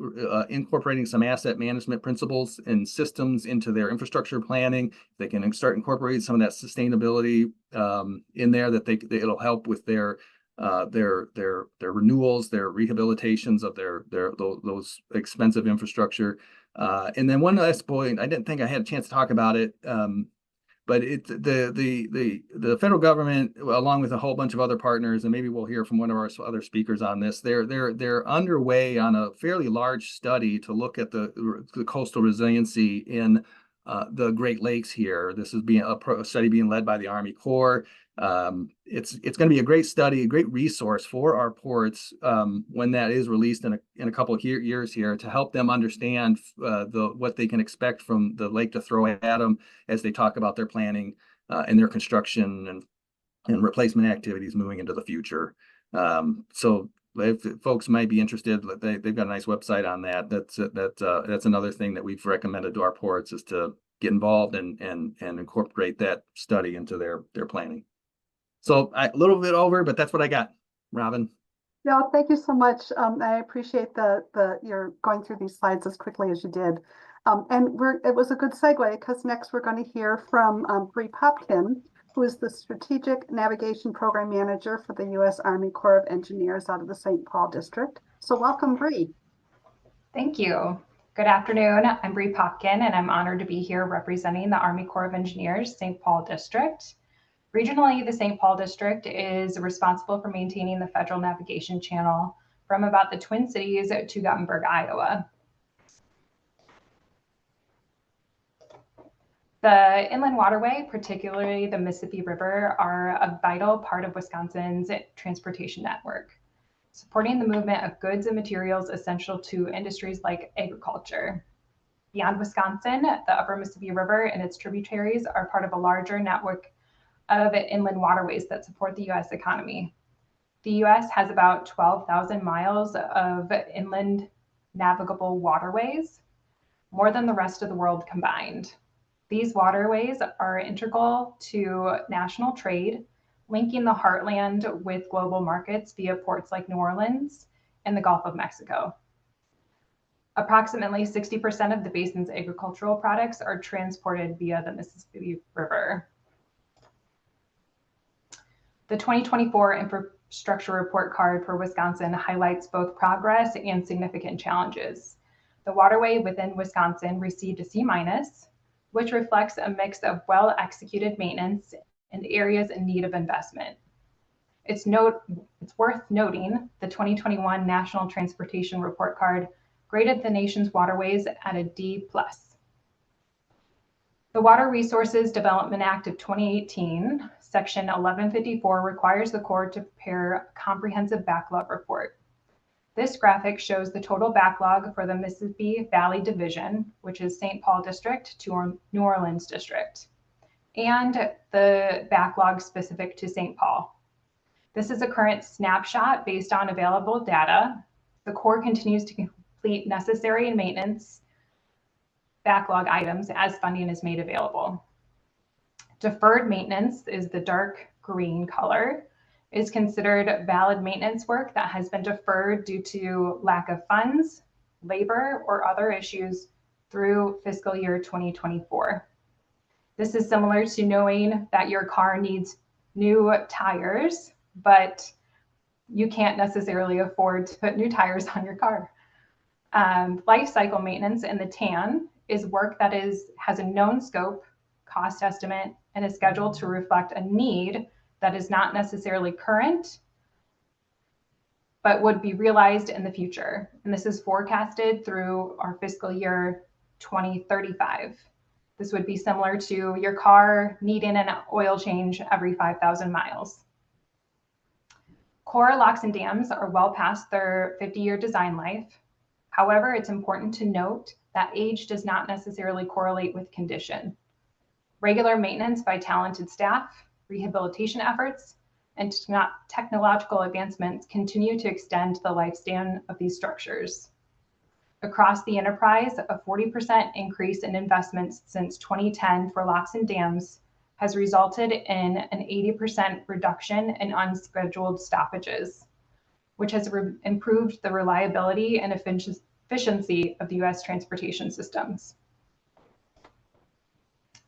incorporating some asset management principles and systems into their infrastructure planning, they can start incorporating some of that sustainability in there, that it'll help with their renewals, their rehabilitations of those expensive infrastructure. And then one last point, I didn't think I had a chance to talk about it, but the federal government, along with a whole bunch of other partners, and maybe we'll hear from one of our other speakers on this, they're underway on a fairly large study to look at the coastal resiliency in the Great Lakes here. This is a study being led by the Army Corps. It's going to be a great study, a great resource for our ports when that is released in a couple of years here, to help them understand what they can expect from the lake to throw at them as they talk about their planning and their construction and replacement activities moving into the future. So if folks might be interested, they've got a nice website on that. That's another thing that we've recommended to our ports, is to get involved and incorporate that study into their planning. So a little bit over, but that's what I got. Robin. No, thank you so much. I appreciate you're going through these slides as quickly as you did. And it was a good segue, because next we're going to hear from Breann Popkin, who is the Strategic Navigation Program Manager for the U.S. Army Corps of Engineers out of the St. Paul District. So welcome, Breann. Thank you. Good afternoon. I'm Breann Popkin, and I'm honored to be here representing the Army Corps of Engineers, St. Paul District. Regionally, the St. Paul District is responsible for maintaining the federal navigation channel from about the Twin Cities to Gothenburg, Iowa. The Inland Waterway, particularly the Mississippi River, are a vital part of Wisconsin's transportation network, supporting the movement of goods and materials essential to industries like agriculture. Beyond Wisconsin, the Upper Mississippi River and its tributaries are part of a larger network of inland waterways that support the U.S. economy. The U.S. has about 12,000 miles of inland navigable waterways, more than the rest of the world combined. These waterways are integral to national trade, linking the heartland with global markets via ports like New Orleans and the Gulf of Mexico. Approximately 60% of the basin's agricultural products are transported via the Mississippi River. The 2024 Infrastructure Report Card for Wisconsin highlights both progress and significant challenges. The waterway within Wisconsin received a C-, which reflects a mix of well-executed maintenance and areas in need of investment. It's worth noting the 2021 National Transportation Report Card graded the nation's waterways at a D+. The Water Resources Development Act of 2018, Section 1154, requires the Corps to prepare a comprehensive backlog report. This graphic shows the total backlog for the Mississippi Valley Division, which is St. Paul District to New Orleans District, and the backlog specific to St. Paul. This is a current snapshot based on available data. The Corps continues to complete necessary maintenance backlog items as funding is made available. Deferred maintenance is the dark green color, is considered valid maintenance work that has been deferred due to lack of funds, labor, or other issues through fiscal year 2024. This is similar to knowing that your car needs new tires, but you can't necessarily afford to put new tires on your car. Life cycle maintenance in the tan is work that has a known scope, cost estimate, and is scheduled to reflect a need that is not necessarily current but would be realized in the future. And this is forecasted through our fiscal year 2035. This would be similar to your car needing an oil change every 5,000 miles. Core locks and dams are well past their 50-year design life. However, it's important to note that age does not necessarily correlate with condition. Regular maintenance by talented staff, rehabilitation efforts, and technological advancements continue to extend the lifespan of these structures. Across the enterprise, a 40% increase in investments since 2010 for locks and dams has resulted in an 80% reduction in unscheduled stoppages, which has improved the reliability and efficiency of the U.S. transportation systems.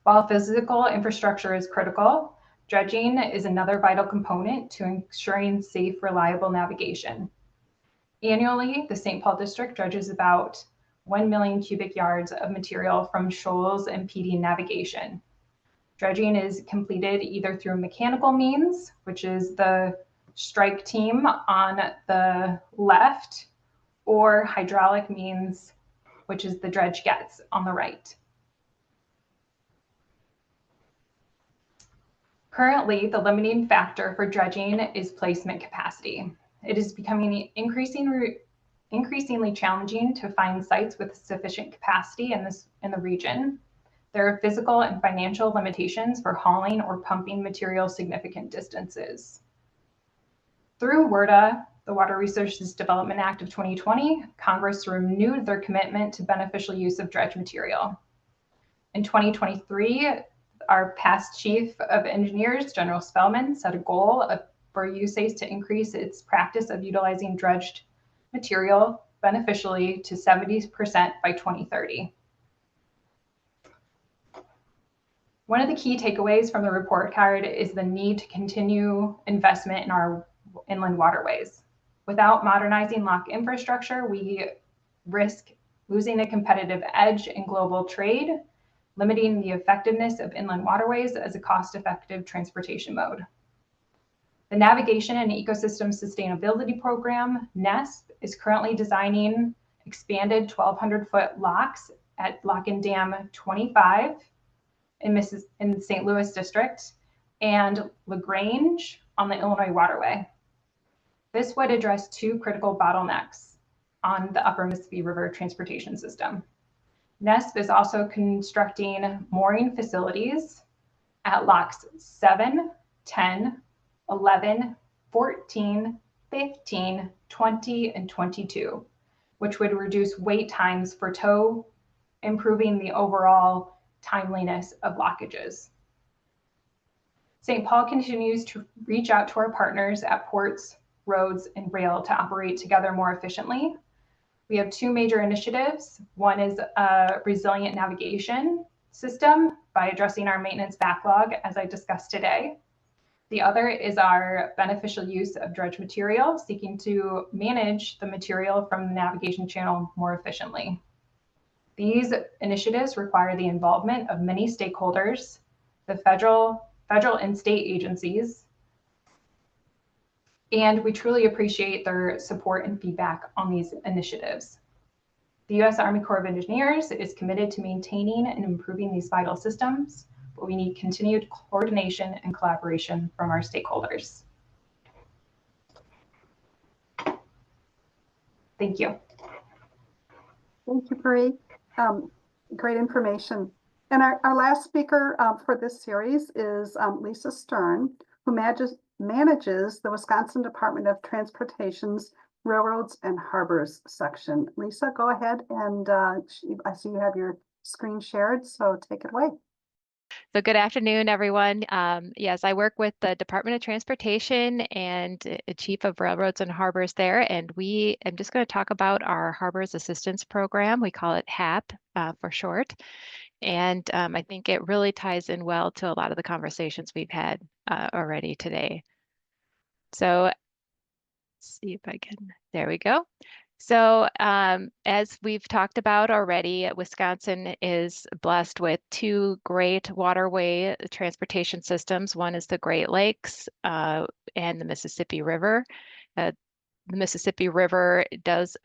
While physical infrastructure is critical, dredging is another vital component to ensuring safe, reliable navigation. Annually, the St. Paul District dredges about 1 million cubic yards of material from shoals impeding navigation. Dredging is completed either through mechanical means, which is the strike team on the left, or hydraulic means, which is the dredge gets on the right. Currently, the limiting factor for dredging is placement capacity. It is becoming increasingly challenging to find sites with sufficient capacity in the region. There are physical and financial limitations for hauling or pumping material significant distances. Through WRDA, the Water Resources Development Act of 2020, Congress renewed their commitment to beneficial use of dredge material. In 2023, our past Chief of Engineers, General Spellman, set a goal for USACE to increase its practice of utilizing dredged material beneficially to 70% by 2030. One of the key takeaways from the report card is the need to continue investment in our inland waterways. Without modernizing lock infrastructure, we risk losing a competitive edge in global trade, limiting the effectiveness of inland waterways as a cost-effective transportation mode. The Navigation and Ecosystem Sustainability Program, NESP, is currently designing expanded 1,200-foot locks at Lock and Dam 25 in the St. Louis District and LaGrange on the Illinois Waterway. This would address two critical bottlenecks on the upper Mississippi River transportation system. NESP is also constructing mooring facilities at locks 7, 10, 11, 14, 15, 20, and 22, which would reduce wait times for tow, improving the overall timeliness of lockages. St. Paul continues to reach out to our partners at ports, roads, and rail to operate together more efficiently. We have two major initiatives. One is a resilient navigation system by addressing our maintenance backlog, as I discussed today. The other is our beneficial use of dredge material, seeking to manage the material from the navigation channel more efficiently. These initiatives require the involvement of many stakeholders, the federal and state agencies, and we truly appreciate their support and feedback on these initiatives. The U.S. Army Corps of Engineers is committed to maintaining and improving these vital systems, but we need continued coordination and collaboration from our stakeholders. Thank you. Thank you, Bree. Great information. And our last speaker for this series is Lisa Stern, who manages the Wisconsin Department of Transportation's Railroads and Harbors section. Lisa, go ahead, and I see you have your screen shared, so take it away. So good afternoon, everyone. Yes, I work with the Department of Transportation and Chief of Railroads and Harbors there, and I'm just going to talk about our Harbors Assistance Program. We call it HAP for short. And I think it really ties in well to a lot of the conversations we've had already today. So let's see if I can, there we go. So as we've talked about already, Wisconsin is blessed with two great waterway transportation systems. One is the Great Lakes and the Mississippi River. the Mississippi River does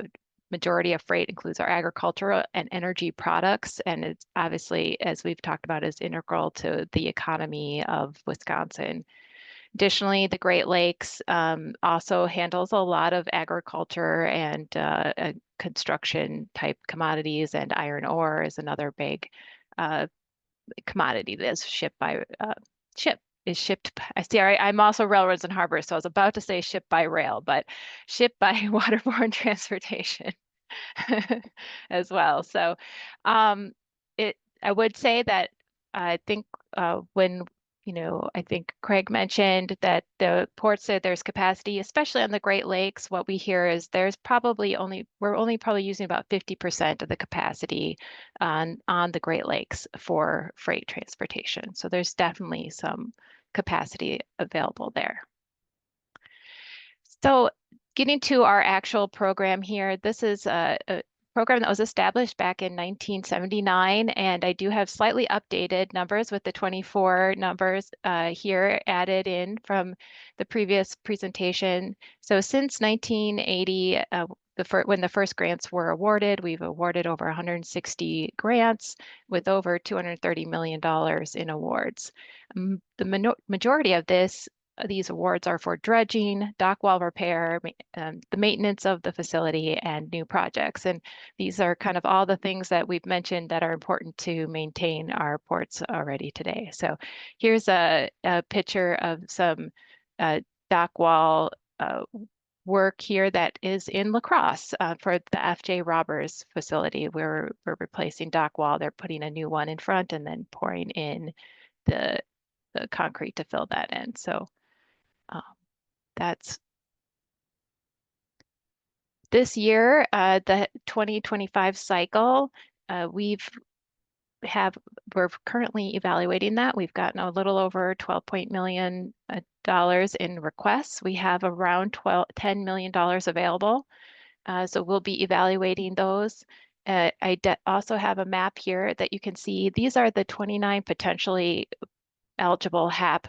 majority of freight includes our agricultural and energy products, and it's obviously, as we've talked about, is integral to the economy of Wisconsin. Additionally, the Great Lakes also handles a lot of agriculture and construction type commodities, and iron ore is another big commodity that's shipped by ship. I see, I'm also railroads and harbors, so I was about to say shipped by rail, but shipped by waterborne transportation as well. So I would say that I think when, I think Craig mentioned that the port said there's capacity, especially on the Great Lakes. What we hear is we're only probably using about 50% of the capacity on the Great Lakes for freight transportation. So there's definitely some capacity available there. So getting to our actual program here, this is a program that was established back in 1979, and I do have slightly updated numbers with the 24 numbers here added in from the previous presentation. So since 1980, when the first grants were awarded, we've awarded over 160 grants with over $230 million in awards. The majority of these awards are for dredging, dock wall repair, the maintenance of the facility, and new projects. And these are kind of all the things that we've mentioned that are important to maintain our ports already today. So here's a picture of some dock wall work here that is in La Crosse for the F.J. Robbers facility. We're replacing dock wall. They're putting a new one in front and then pouring in the concrete to fill that in. So that's this year, the 2025 cycle. We're currently evaluating that. We've gotten a little over $12 million in requests. We have around $10 million available. So we'll be evaluating those. I also have a map here that you can see. These are the 29 potentially eligible HAP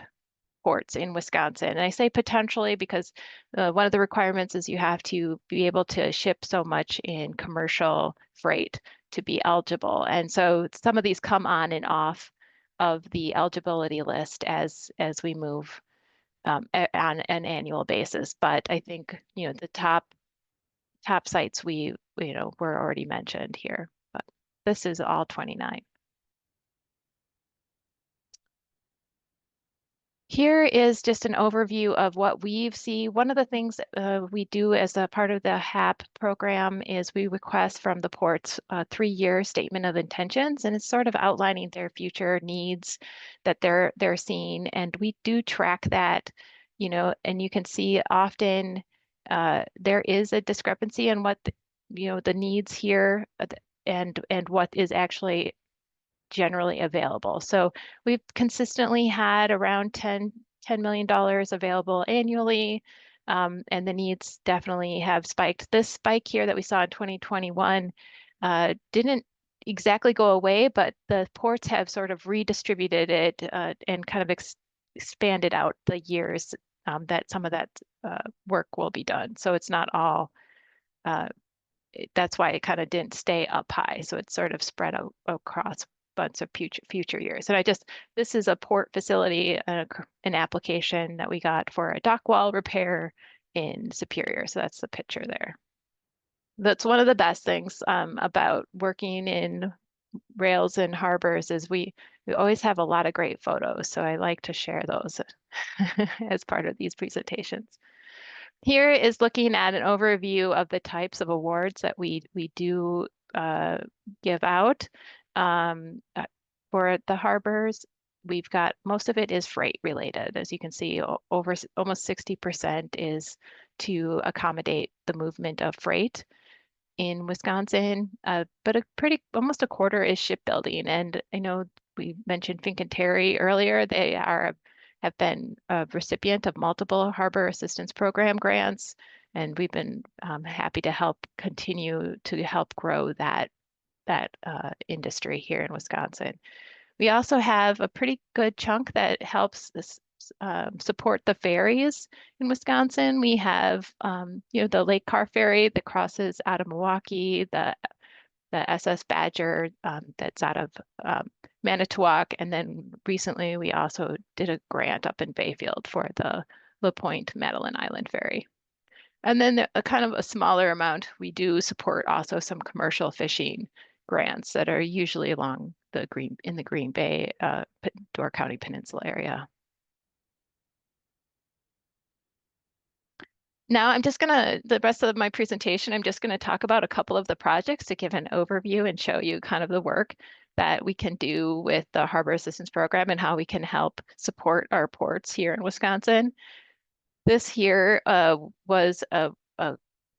ports in Wisconsin. And I say potentially because one of the requirements is you have to be able to ship so much in commercial freight to be eligible. And so some of these come on and off of the eligibility list as we move on an annual basis. But I think, the top sites were already mentioned here, but this is all 29. Here is just an overview of what we've seen. One of the things we do as a part of the HAP program is we request from the ports a 3-year statement of intentions, and it's sort of outlining their future needs that they're seeing. And we do track that, and you can see often there is a discrepancy in what the needs here and what is actually generally available. So we've consistently had around $10 million available annually, and the needs definitely have spiked. This spike here that we saw in 2021 didn't exactly go away, but the ports have sort of redistributed it and kind of expanded out the years that some of that work will be done. So it's not all that's why it kind of didn't stay up high. So it's sort of spread out across bunch of future years. And this is a port facility, an application that we got for a dock wall repair in Superior. So that's the picture there. That's one of the best things about working in rails and harbors is we always have a lot of great photos. So I like to share those as part of these presentations. Here is looking at an overview of the types of awards that we do give out. For the harbors, we've got most of it is freight related. As you can see, over almost 60% is to accommodate the movement of freight in Wisconsin, but almost a quarter is shipbuilding. And I know we mentioned Fink and Terry earlier. They have been a recipient of multiple Harbor Assistance Program grants, and we've been happy to continue to help grow that industry here in Wisconsin. We also have a pretty good chunk that helps support the ferries in Wisconsin. We have, the Lake Car Ferry that crosses out of Milwaukee, the SS Badger that's out of Manitowoc, and then recently we also did a grant up in Bayfield for the LaPointe Madeline Island Ferry. And then a kind of a smaller amount, we do support also some commercial fishing grants that are usually along the Green Bay, Door County Peninsula area. Now the rest of my presentation, I'm just gonna talk about a couple of the projects to give an overview and show you kind of the work that we can do with the Harbor Assistance Program and how we can help support our ports here in Wisconsin. This here was a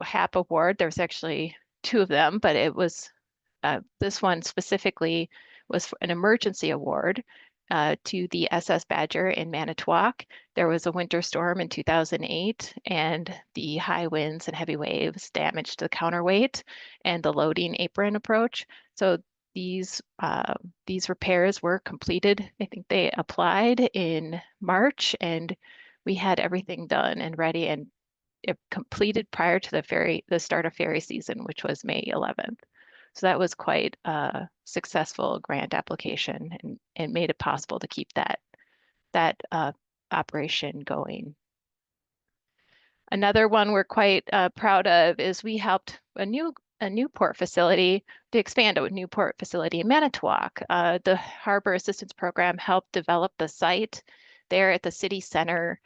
HAP award. There's actually two of them, but it was this one specifically was an emergency award to the SS Badger in Manitowoc. There was a winter storm in 2008, and the high winds and heavy waves damaged the counterweight and the loading apron approach. So these repairs were completed. I think they applied in March, and we had everything done and ready and it completed prior to the start of ferry season, which was May 11th. So that was quite a successful grant application and made it possible to keep that operation going. Another one we're quite proud of is we helped a new port facility to expand a new port facility in Manitowoc. The Harbor Assistance Program helped develop the site there at the city center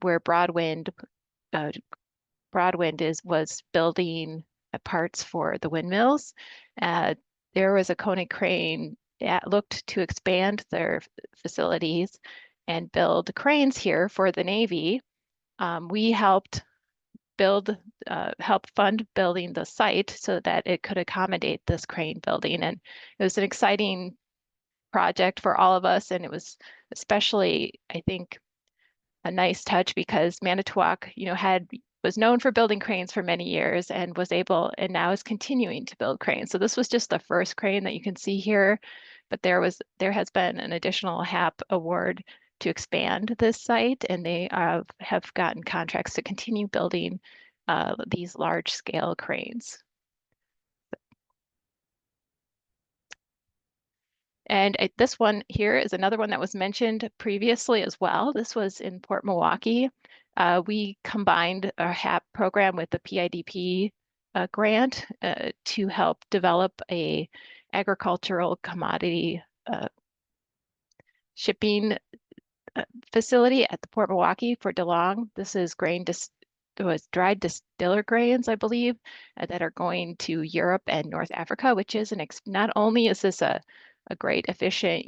where Broadwind was building parts for the windmills. There was a Konecranes that looked to expand their facilities and build cranes here for the Navy. We helped fund building the site so that it could accommodate this crane building. And it was an exciting project for all of us. And it was especially, I think, a nice touch because Manitowoc, was known for building cranes for many years and now is continuing to build cranes. So this was just the first crane that you can see here, but there has been an additional HAP award to expand this site, and they have gotten contracts to continue building these large scale cranes. And this one here is another one that was mentioned previously as well. This was in Port Milwaukee. We combined our HAP program with the PIDP grant to help develop a agricultural commodity shipping facility at the Port Milwaukee for DeLong. This is dried distiller grains, I believe, that are going to Europe and North Africa, which is not only is this a great efficient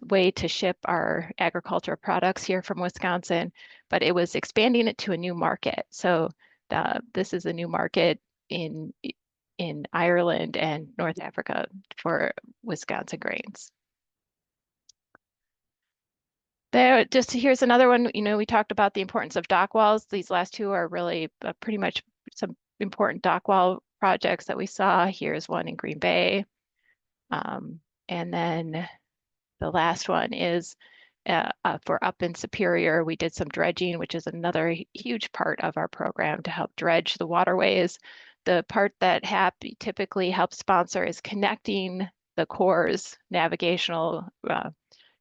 way to ship our agricultural products here from Wisconsin, but it was expanding it to a new market. So this is a new market in Ireland and North Africa for Wisconsin grains. Here's another one. We talked about the importance of dock walls. These last two are really pretty much some important dock wall projects that we saw. Here's one in Green Bay. And then the last one is for up in Superior. We did some dredging, which is another huge part of our program to help dredge the waterways. The part that HAP typically helps sponsor is connecting the Corps' navigational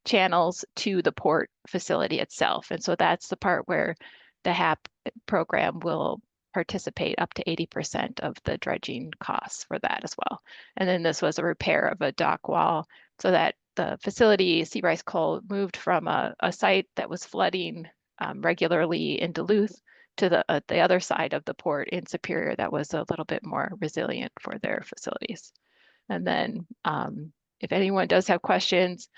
channels to the port facility itself. And so that's the part where the HAP program will participate up to 80% of the dredging costs for that as well. And then this was a repair of a dock wall so that the facility, Sea Rice Coal, moved from a site that was flooding regularly in Duluth to the other side of the port in Superior that was a little bit more resilient for their facilities. And then if anyone does have questions,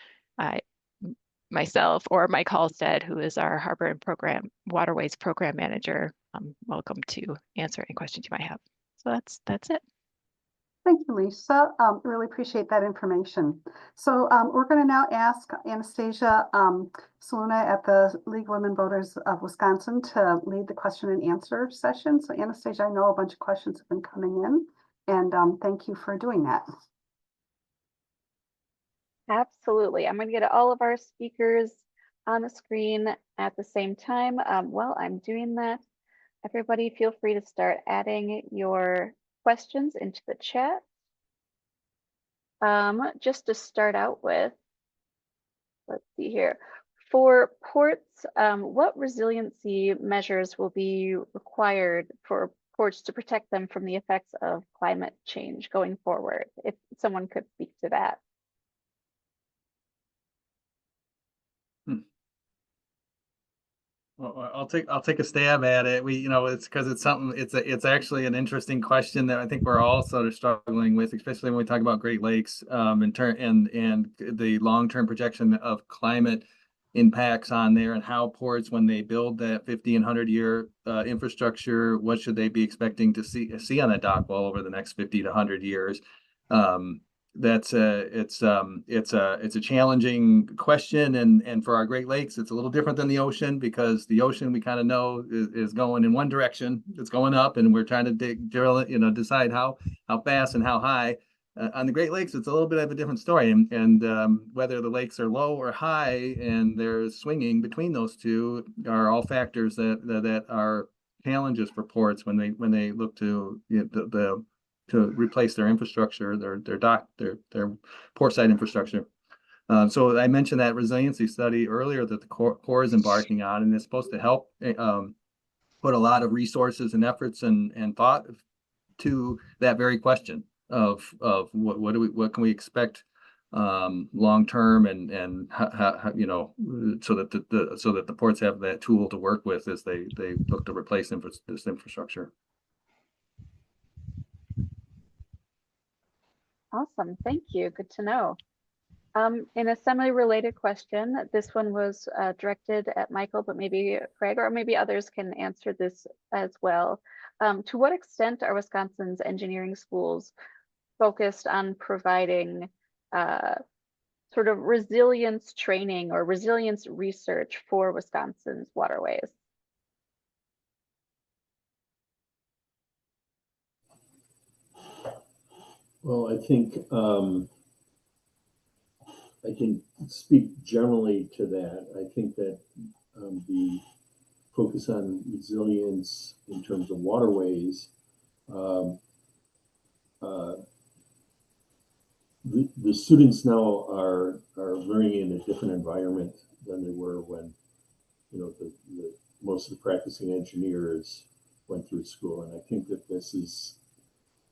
myself or Mike Halstead, who is our Harbor and Waterways Program Manager, I'm welcome to answer any questions you might have. So that's it. Thank you, Lisa. Really appreciate that information. So we're going to now ask Anastasia Soluna at the League of Women Voters of Wisconsin to lead the question and answer session. So Anastasia, I know a bunch of questions have been coming in, and thank you for doing that. Absolutely. I'm going to get all of our speakers on the screen at the same time. While I'm doing that, everybody feel free to start adding your questions into the chat. Just to start out with, let's see here. For ports, what resiliency measures will be required for ports to protect them from the effects of climate change going forward? If someone could speak to that. Well, I'll take a stab at it. It's because it's something. It's actually an interesting question that I think we're all sort of struggling with, especially when we talk about Great Lakes, and the long-term projection of climate impacts on there, and how ports, when they build that 50 and 100-year infrastructure, what should they be expecting to see on that dock wall over the next 50 to 100 years? It's a challenging question, and for our Great Lakes, it's a little different than the ocean, because the ocean, we kind of know is going in one direction. It's going up, and we're trying to drill it, decide how fast and how high. On the Great Lakes, it's a little bit of a different story, and whether the lakes are low or high, and there's swinging between those two, are all factors that are challenges for ports when they look to to replace their infrastructure, their port side infrastructure. So I mentioned that resiliency study earlier that the Corps is embarking on, and it's supposed to help put a lot of resources and efforts and thought to that very question of what can we expect long term, and how, so that the ports have that tool to work with as they look to replace this infrastructure. Awesome, thank you. Good to know. In a semi-related question, this one was directed at Michael, but maybe Craig or maybe others can answer this as well. To what extent are Wisconsin's engineering schools focused on providing sort of resilience training or resilience research for Wisconsin's waterways? Well, I think I can speak generally to that. I think that the focus on resilience in terms of waterways, the students now are learning in a different environment than they were when, most of the practicing engineers went through school. And I think that this is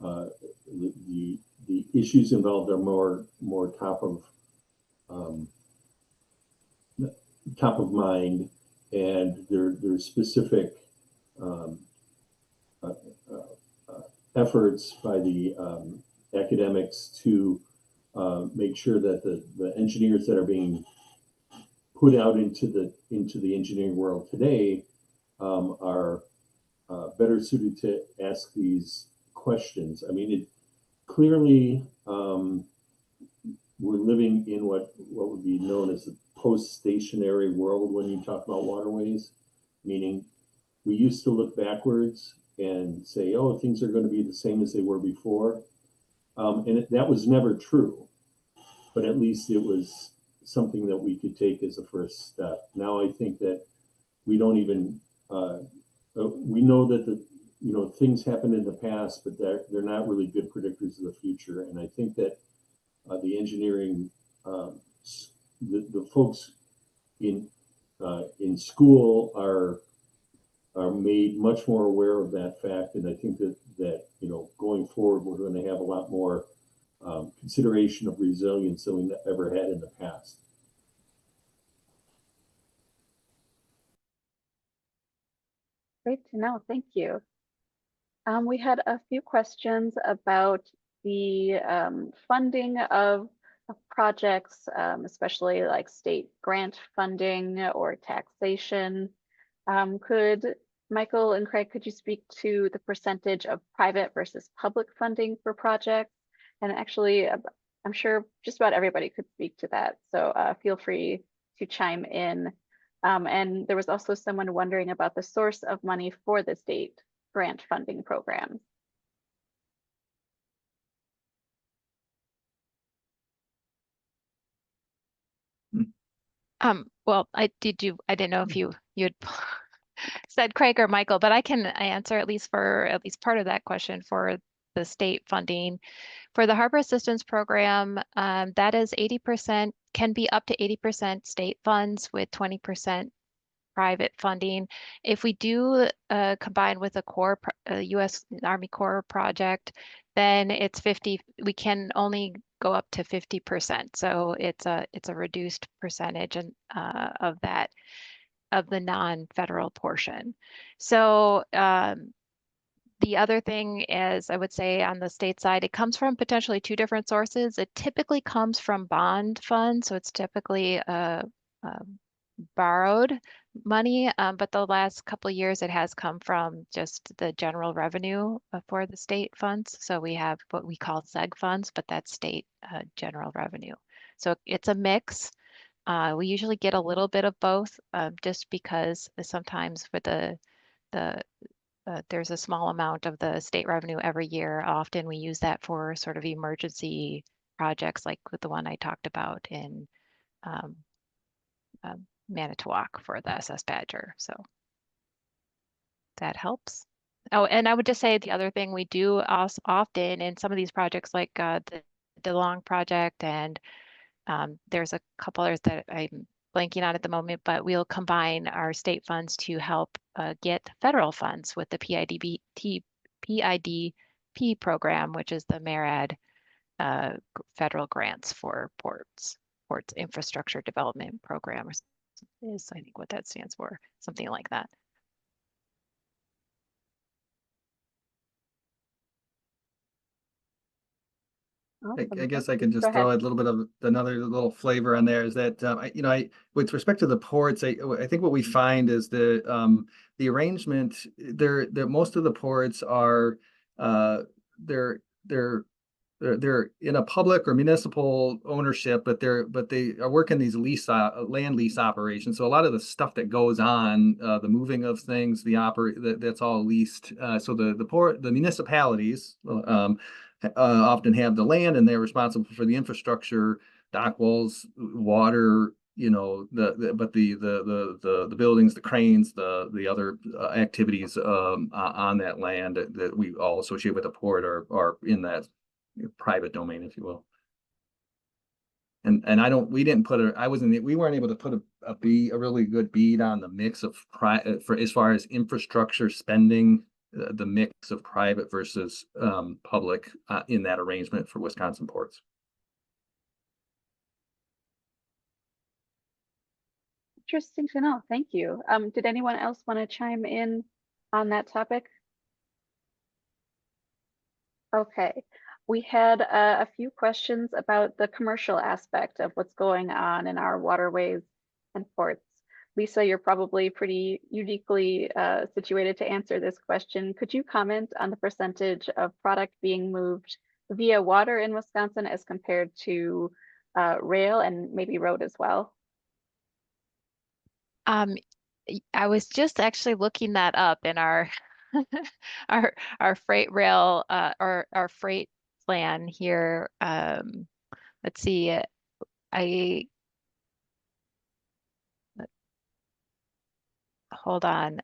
the issues involved are more top of mind, and there's specific efforts by the academics to make sure that the engineers that are being put out into the engineering world today are better suited to ask these questions. I mean, clearly we're living in what would be known as a post-stationary world when you talk about waterways, meaning we used to look backwards and say, oh, things are going to be the same as they were before. And that was never true, but at least it was something that we could take as a first step. Now I think that we don't even, we know that things happened in the past, but they're not really good predictors of the future. And I think that the engineering, the folks in school are made much more aware of that fact. And I think that going forward, we're going to have a lot more consideration of resilience than we ever had in the past. Great to know, thank you. We had a few questions about the funding of projects, especially like state grant funding or taxation. Could Michael and Craig, could you speak to the percentage of private versus public funding for projects? And actually, I'm sure just about everybody could speak to that. So feel free to chime in. And there was also someone wondering about the source of money for the state grant funding programs. Well, I didn't know if you'd said Craig or Michael, but I can answer at least part of that question for the state funding. For the Harbor Assistance Program, that is 80%, can be up to 80% state funds with 20% private funding. If we do combine with a U.S. Army Corps project, then it's 50. We can only go up to 50%. So it's a reduced percentage of that, of the non-federal portion. So the other thing is, I would say on the state side, it comes from potentially two different sources. It typically comes from bond funds, so it's typically borrowed money, but the last couple of years it has come from just the general revenue for the state funds. So we have what we call SEG funds, but that's state general revenue. So it's a mix. We usually get a little bit of both, just because sometimes with there's a small amount of the state revenue every year. Often we use that for sort of emergency projects, like with the one I talked about in Manitowoc for the SS Badger. So that helps. Oh, and I would just say the other thing we do often in some of these projects, like the DeLong project, and there's a couple others that I'm blanking on at the moment, but we'll combine our state funds to help get federal funds with the PIDP program, which is the MARAD federal grants for ports infrastructure development program, is I think what that stands for, something like that. I guess I can just throw a little bit of another little flavor on there, is that with respect to the ports, I think what we find is the arrangement there, most of the ports are they're in a public or municipal ownership, but they are working these land lease operations. So a lot of the stuff that goes on, the moving of things, that's all leased. So the municipalities often have the land, and they're responsible for the infrastructure, dock walls, water, but the buildings, the cranes, the other activities on that land that we all associate with a port are in that private domain, if you will. And we weren't able to put a really good bead on the mix of for as far as infrastructure spending, the mix of private versus public in that arrangement for Wisconsin ports. Interesting to know. Thank you. Did anyone else want to chime in on that topic? Okay. We had a few questions about the commercial aspect of what's going on in our waterways and ports. Lisa, you're probably pretty uniquely situated to answer this question. Could you comment on the percentage of product being moved via water in Wisconsin as compared to rail and maybe road as well? I was just actually looking that up in our our freight rail or our freight plan here. Let's see. Hold on.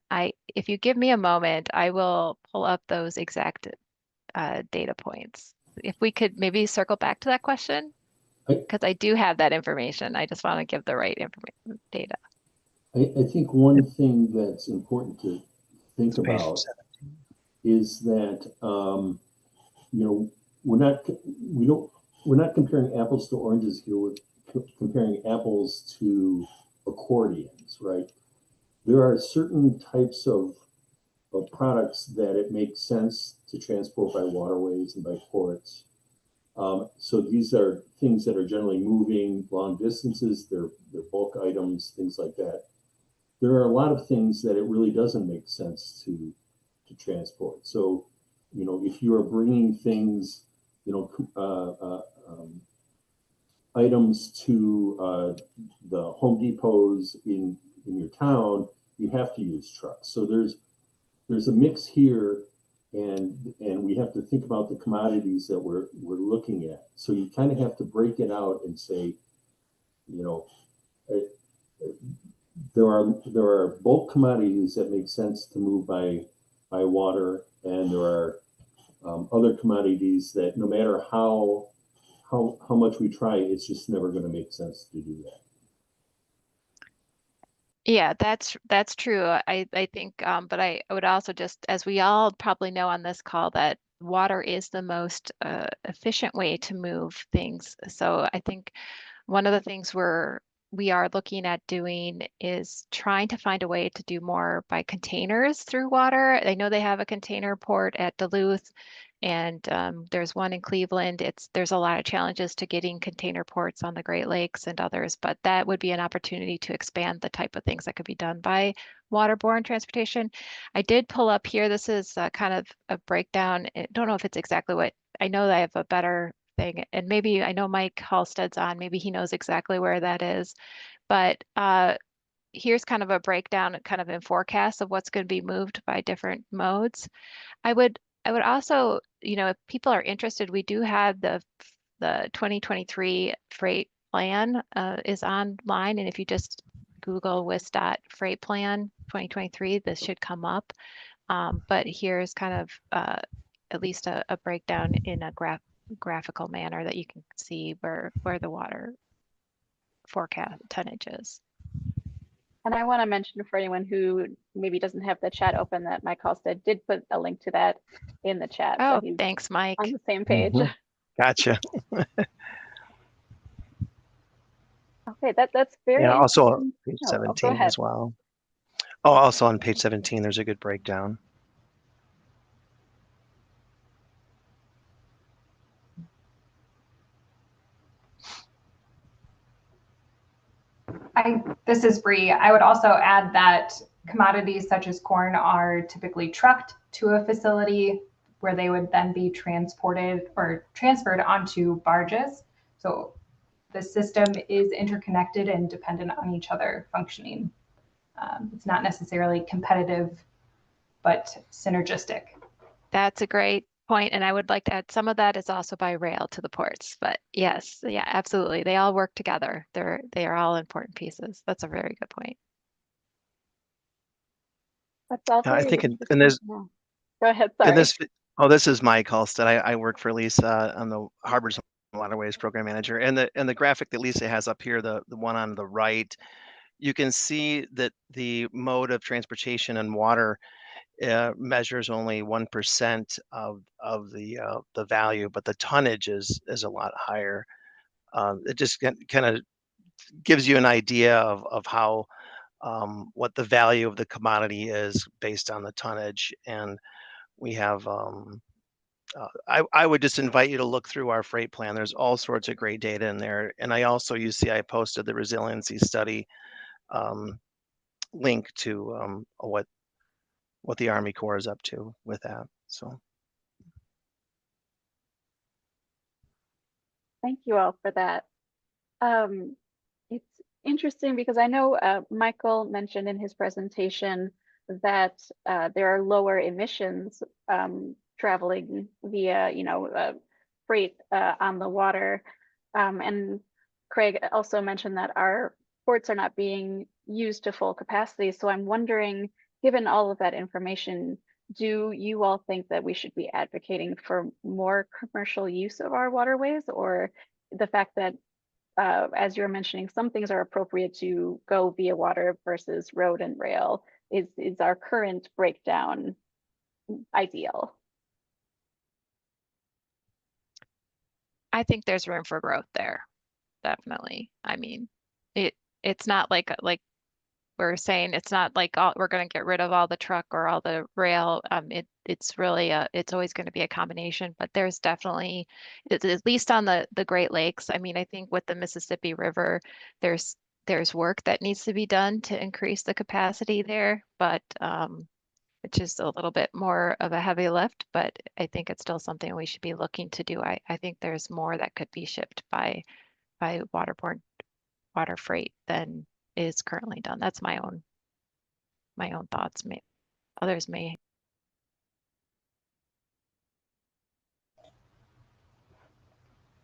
If you give me a moment, I will pull up those exact data points. If we could maybe circle back to that question, because I do have that information. I just want to give the right information, data. I think one thing that's important to think about is that we're not comparing apples to oranges here. We're comparing apples to accordions, right? There are certain types of products that it makes sense to transport by waterways and by ports. So these are things that are generally moving long distances. They're bulk items, things like that. There are a lot of things that it really doesn't make sense to transport. So, if you are bringing things, items to the Home Depots in your town, you have to use trucks. So there's a mix here, and we have to think about the commodities that we're looking at. So you kind of have to break it out and say, there are bulk commodities that make sense to move by water, and there are other commodities that no matter how much we try, it's just never going to make sense to do that. Yeah, that's true. I think, but I would also just, as we all probably know on this call, that water is the most efficient way to move things. So I think one of the things we are looking at doing is trying to find a way to do more by containers through water. I know they have a container port at Duluth, and there's one in Cleveland. There's a lot of challenges to getting container ports on the Great Lakes and others, but that would be an opportunity to expand the type of things that could be done by waterborne transportation. I did pull up here. This is kind of a breakdown. I don't know if it's exactly what I know. I have a better thing, and maybe I know Mike Halstead's on. Maybe he knows exactly where that is, but here's kind of a breakdown, kind of in forecast of what's going to be moved by different modes. I would also, if people are interested, we do have the 2023 freight plan is online, and if you just Google WIS freight plan 2023, this should come up. But here's kind of at least a breakdown in a graphical manner that you can see where the water forecast tonnage is. And I want to mention for anyone who maybe doesn't have the chat open that Mike Halstead did put a link to that in the chat. Oh, So he's thanks, Mike. on the same page. Gotcha. Okay, that's very Yeah, also on interesting. page Oh, go 17 ahead. as well. Oh, also on page 17, there's a good breakdown. This is Bree. I would also add that commodities such as corn are typically trucked to a facility where they would then be transported or transferred onto barges. So the system is interconnected and dependent on each other functioning. It's not necessarily competitive, but synergistic. That's a great point, and I would like to add some of that is also by rail to the ports. But yes, yeah, absolutely, they all work together. They are all important pieces. That's a very good point. That's all I very think in interesting. this, Yeah. Go ahead, sorry. in this, oh, this is Mike Halstead. I work for Lisa on the Harbors and Waterways program manager, and the graphic that Lisa has up here, the one on the right, you can see that the mode of transportation and water measures only 1% of the value, but the tonnage is a lot higher. It just kind of gives you an idea of how what the value of the commodity is based on the tonnage. And we have I would just invite you to look through our freight plan. There's all sorts of great data in there. And I also, you see, I posted the resiliency study link to what the Army Corps is up to with that. So Thank you all for that. It's interesting because I know Michael mentioned in his presentation that there are lower emissions traveling via, freight on the water. And Craig also mentioned that our ports are not being used to full capacity. So I'm wondering, given all of that information, do you all think that we should be advocating for more commercial use of our waterways, or the fact that, as you're mentioning, some things are appropriate to go via water versus road and rail? Is our current breakdown ideal? I think there's room for growth there, definitely. I mean, it's not like we're saying, it's not like we're going to get rid of all the truck or all the rail. It's really it's always going to be a combination, but there's definitely, at least on the Great Lakes. I mean, I think with the Mississippi River, there's work that needs to be done to increase the capacity there, but it's just a little bit more of a heavy lift, but I think it's still something we should be looking to do. I think there's more that could be shipped by waterborne water freight than is currently done. That's my own thoughts. Others may.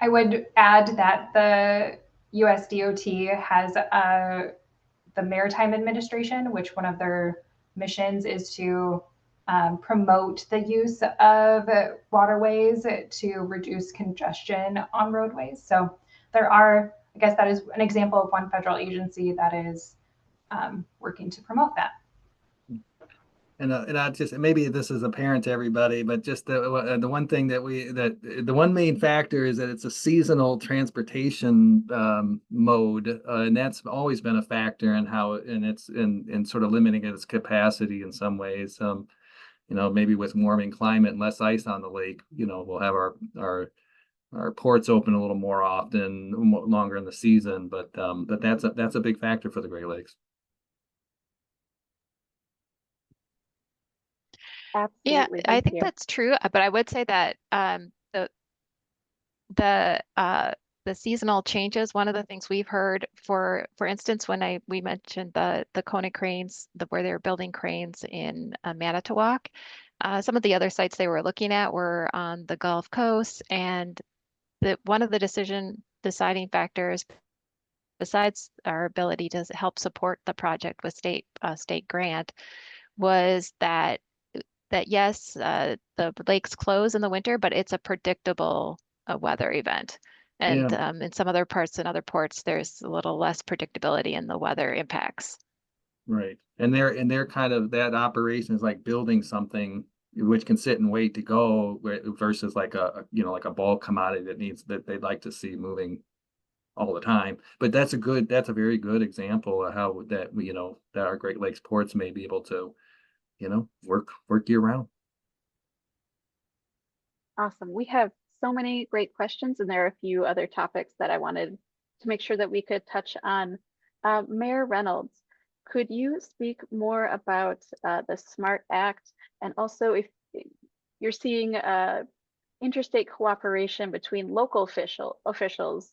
I would add that the USDOT has a the Maritime Administration, which one of their missions is to promote the use of waterways to reduce congestion on roadways. So there are, I guess that is an example of one federal agency that is working to promote that. And I just, maybe this is apparent to everybody, but just the one thing the one main factor is that it's a seasonal transportation mode, and that's always been a factor in how, and it's in sort of limiting its capacity in some ways. Maybe with warming climate and less ice on the lake, we'll have our ports open a little more often, longer in the season, but that's a big factor for the Great Lakes. Yeah, Absolutely. I Thank think you. that's true, but I would say that the seasonal changes, one of the things we've heard, for instance, when we mentioned the Kona cranes, where they're building cranes in Manitowoc, some of the other sites they were looking at were on the Gulf Coast, and one of the deciding factors, besides our ability to help support the project with state grant, was that yes, the lakes close in the winter, but it's a predictable weather event. And in some other parts and other ports, there's a little less predictability in the weather impacts. Right. And they're kind of, that operation is like building something which can sit and wait to go, versus like a bulk commodity that they'd like to see moving all the time. But that's a very good example of how that our Great Lakes ports may be able to work year round. Awesome. We have so many great questions, and there are a few other topics that I wanted to make sure that we could touch on. Mayor Reynolds, could you speak more about the SMART Act, and also if you're seeing interstate cooperation between local officials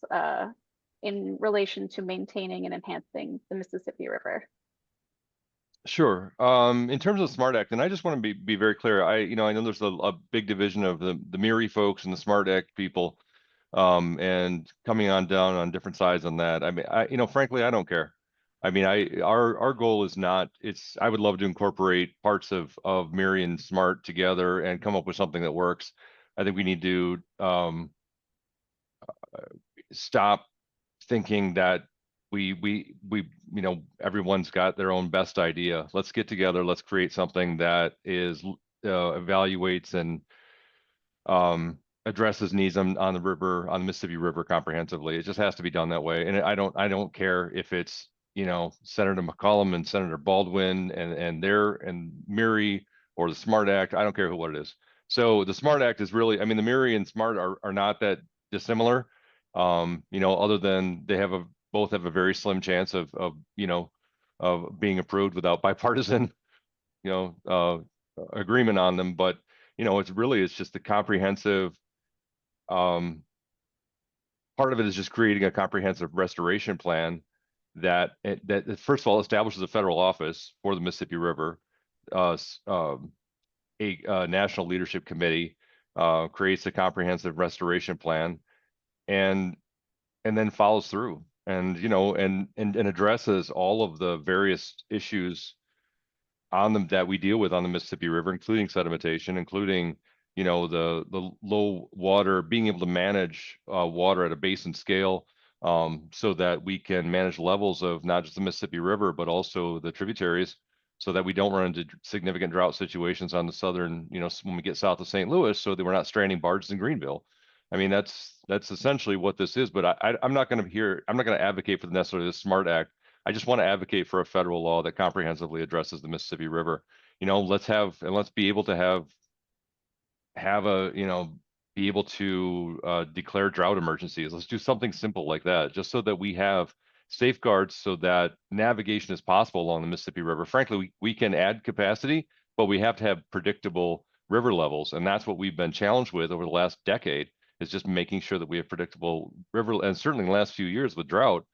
in relation to maintaining and enhancing the Mississippi River? Sure. In terms of the SMART Act, and I just want to be very clear. I know there's a big division of the MIRI folks and the SMART Act people, and coming on down on different sides on that. I mean, frankly, I don't care. I mean, our goal is not. I would love to incorporate parts of MIRI and SMART together and come up with something that works. I think we need to stop thinking that we everyone's got their own best idea. Let's get together. Let's create something that is evaluates and addresses needs on the river, on the Mississippi River comprehensively. It just has to be done that way. And I don't care if it's Senator McCollum and Senator Baldwin and MIRI or the SMART Act. I don't care what it is. So the SMART Act is really, I mean, the MIRI and SMART are not that dissimilar. Other than they both have a very slim chance of being approved without bipartisan agreement on them. But it's just the comprehensive part of it is just creating a comprehensive restoration plan that first of all establishes a federal office for the Mississippi River, a national leadership committee, creates a comprehensive restoration plan, and then follows through and addresses all of the various issues on them that we deal with on the Mississippi River, including sedimentation, including the low water, being able to manage water at a basin scale, so that we can manage levels of not just the Mississippi River but also the tributaries, so that we don't run into significant drought situations on the southern, when we get south of St. Louis, so that we're not stranding barges in Greenville. I mean, that's essentially what this is. But I'm not going to advocate for necessarily the SMART Act. I just want to advocate for a federal law that comprehensively addresses the Mississippi River. Let's be able to be able to declare drought emergencies. Let's do something simple like that, just so that we have safeguards so that navigation is possible along the Mississippi River. Frankly, we can add capacity, but we have to have predictable river levels. And that's what we've been challenged with over the last decade, is just making sure that we have predictable river, and certainly in the last few years with drought,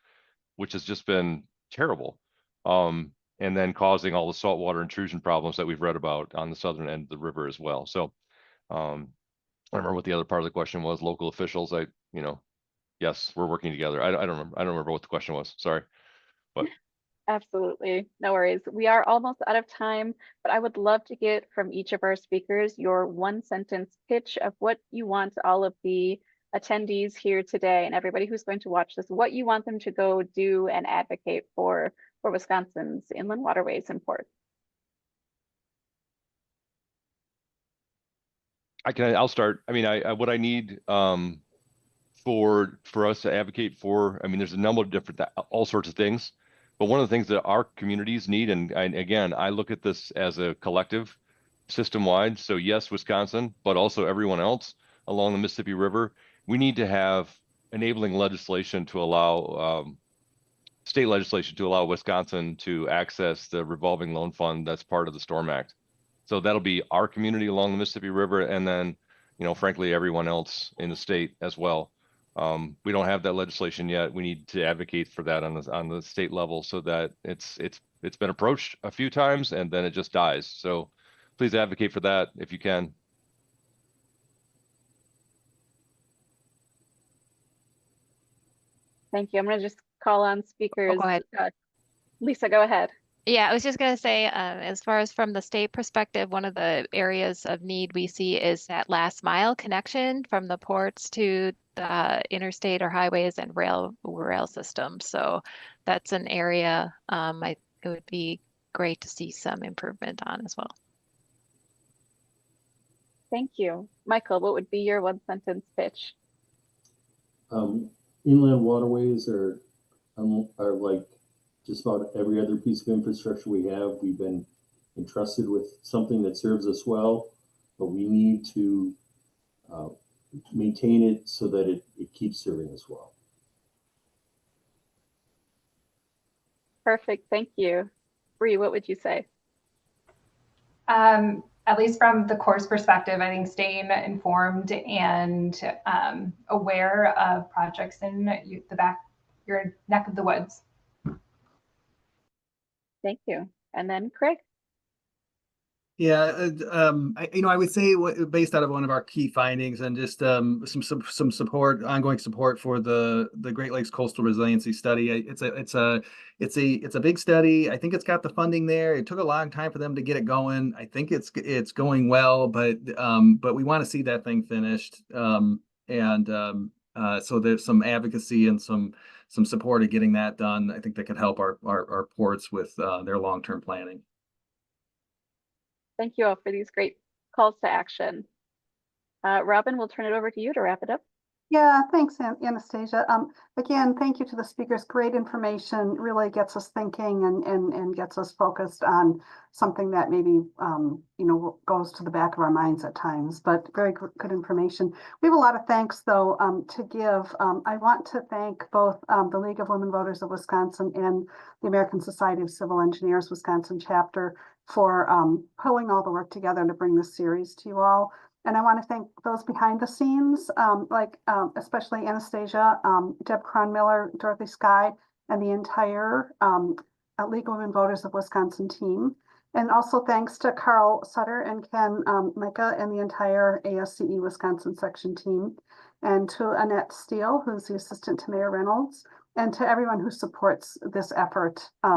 which has just been terrible. And then causing all the saltwater intrusion problems that we've read about on the southern end of the river as well. So I don't remember what the other part of the question was. Local officials, yes, we're working together. I don't remember what the question was. Sorry, but Absolutely, no worries. We are almost out of time, but I would love to get from each of our speakers your one sentence pitch of what you want all of the attendees here today and everybody who's going to watch this, what you want them to go do and advocate for Wisconsin's inland waterways and ports. I'll start. I mean, what I need for us to advocate for, I mean, there's a number of different all sorts of things, but one of the things that our communities need, and again, I look at this as a collective, system wide. So yes, Wisconsin, but also everyone else along the Mississippi River. We need to have enabling legislation to allow state legislation to allow Wisconsin to access the revolving loan fund that's part of the Storm Act. So that'll be our community along the Mississippi River, and then, you know, frankly, everyone else in the state as well. We don't have that legislation yet. We need to advocate for that on the state level, so that it's been approached a few times and then it just dies. So please advocate for that if you can. Thank you. I'm going to just call on speakers. go ahead. Lisa, go ahead. Yeah, I was just going to say, as far as from the state perspective, one of the areas of need we see is that last mile connection from the ports to the interstate or highways and rail systems. So that's an area it would be great to see some improvement on as well. Thank you. Michael, what would be your one sentence pitch? Inland waterways are like just about every other piece of infrastructure we have. We've been entrusted with something that serves us well, but we need to maintain it so that it keeps serving us well. Perfect. Thank you. Bree, what would you say? At least from the Corps perspective, I think staying informed and aware of projects in your neck of the woods. Thank you. And then Craig. Yeah, I would say based out of one of our key findings and just some support, ongoing support for the Great Lakes Coastal Resiliency Study. It's a big study. I think it's got the funding there. It took a long time for them to get it going. I think it's going well, but we want to see that thing finished. So there's some advocacy and some support of getting that done. I think that could help our ports with their long-term planning. Thank you all for these great calls to action. Robin, we'll turn it over to you to wrap it up. Yeah, thanks, Anastasia. Again, thank you to the speakers. Great information, really gets us thinking and gets us focused on something that maybe goes to the back of our minds at times, but very good information. We have a lot of thanks, though, to give. I want to thank both the League of Women Voters of Wisconsin and the American Society of Civil Engineers Wisconsin chapter for pulling all the work together to bring this series to you all. And I want to thank those behind the scenes, especially Anastasia, Deb Cronmiller, Dorothy Skye, and the entire League of Women Voters of Wisconsin team. And also thanks to Carl Sutter and Ken Micah and the entire ASCE Wisconsin section team. And to Annette Steele, who's the assistant to Mayor Reynolds, and to everyone who supports this effort. I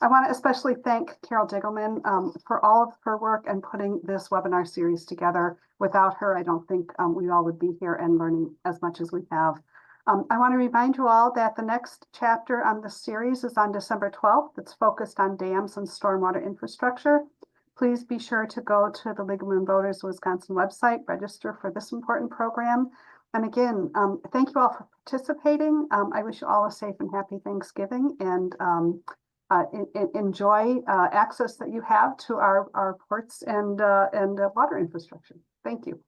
want to especially thank Carol Diggleman for all of her work and putting this webinar series together. Without her, I don't think we all would be here and learning as much as we have. I want to remind you all that the next chapter on the series is on December 12th. It's focused on dams and stormwater infrastructure. Please be sure to go to the League of Women Voters Wisconsin website, register for this important program. And again, thank you all for participating. I wish you all a safe and happy Thanksgiving, and enjoy access that you have to our ports and water infrastructure. Thank you.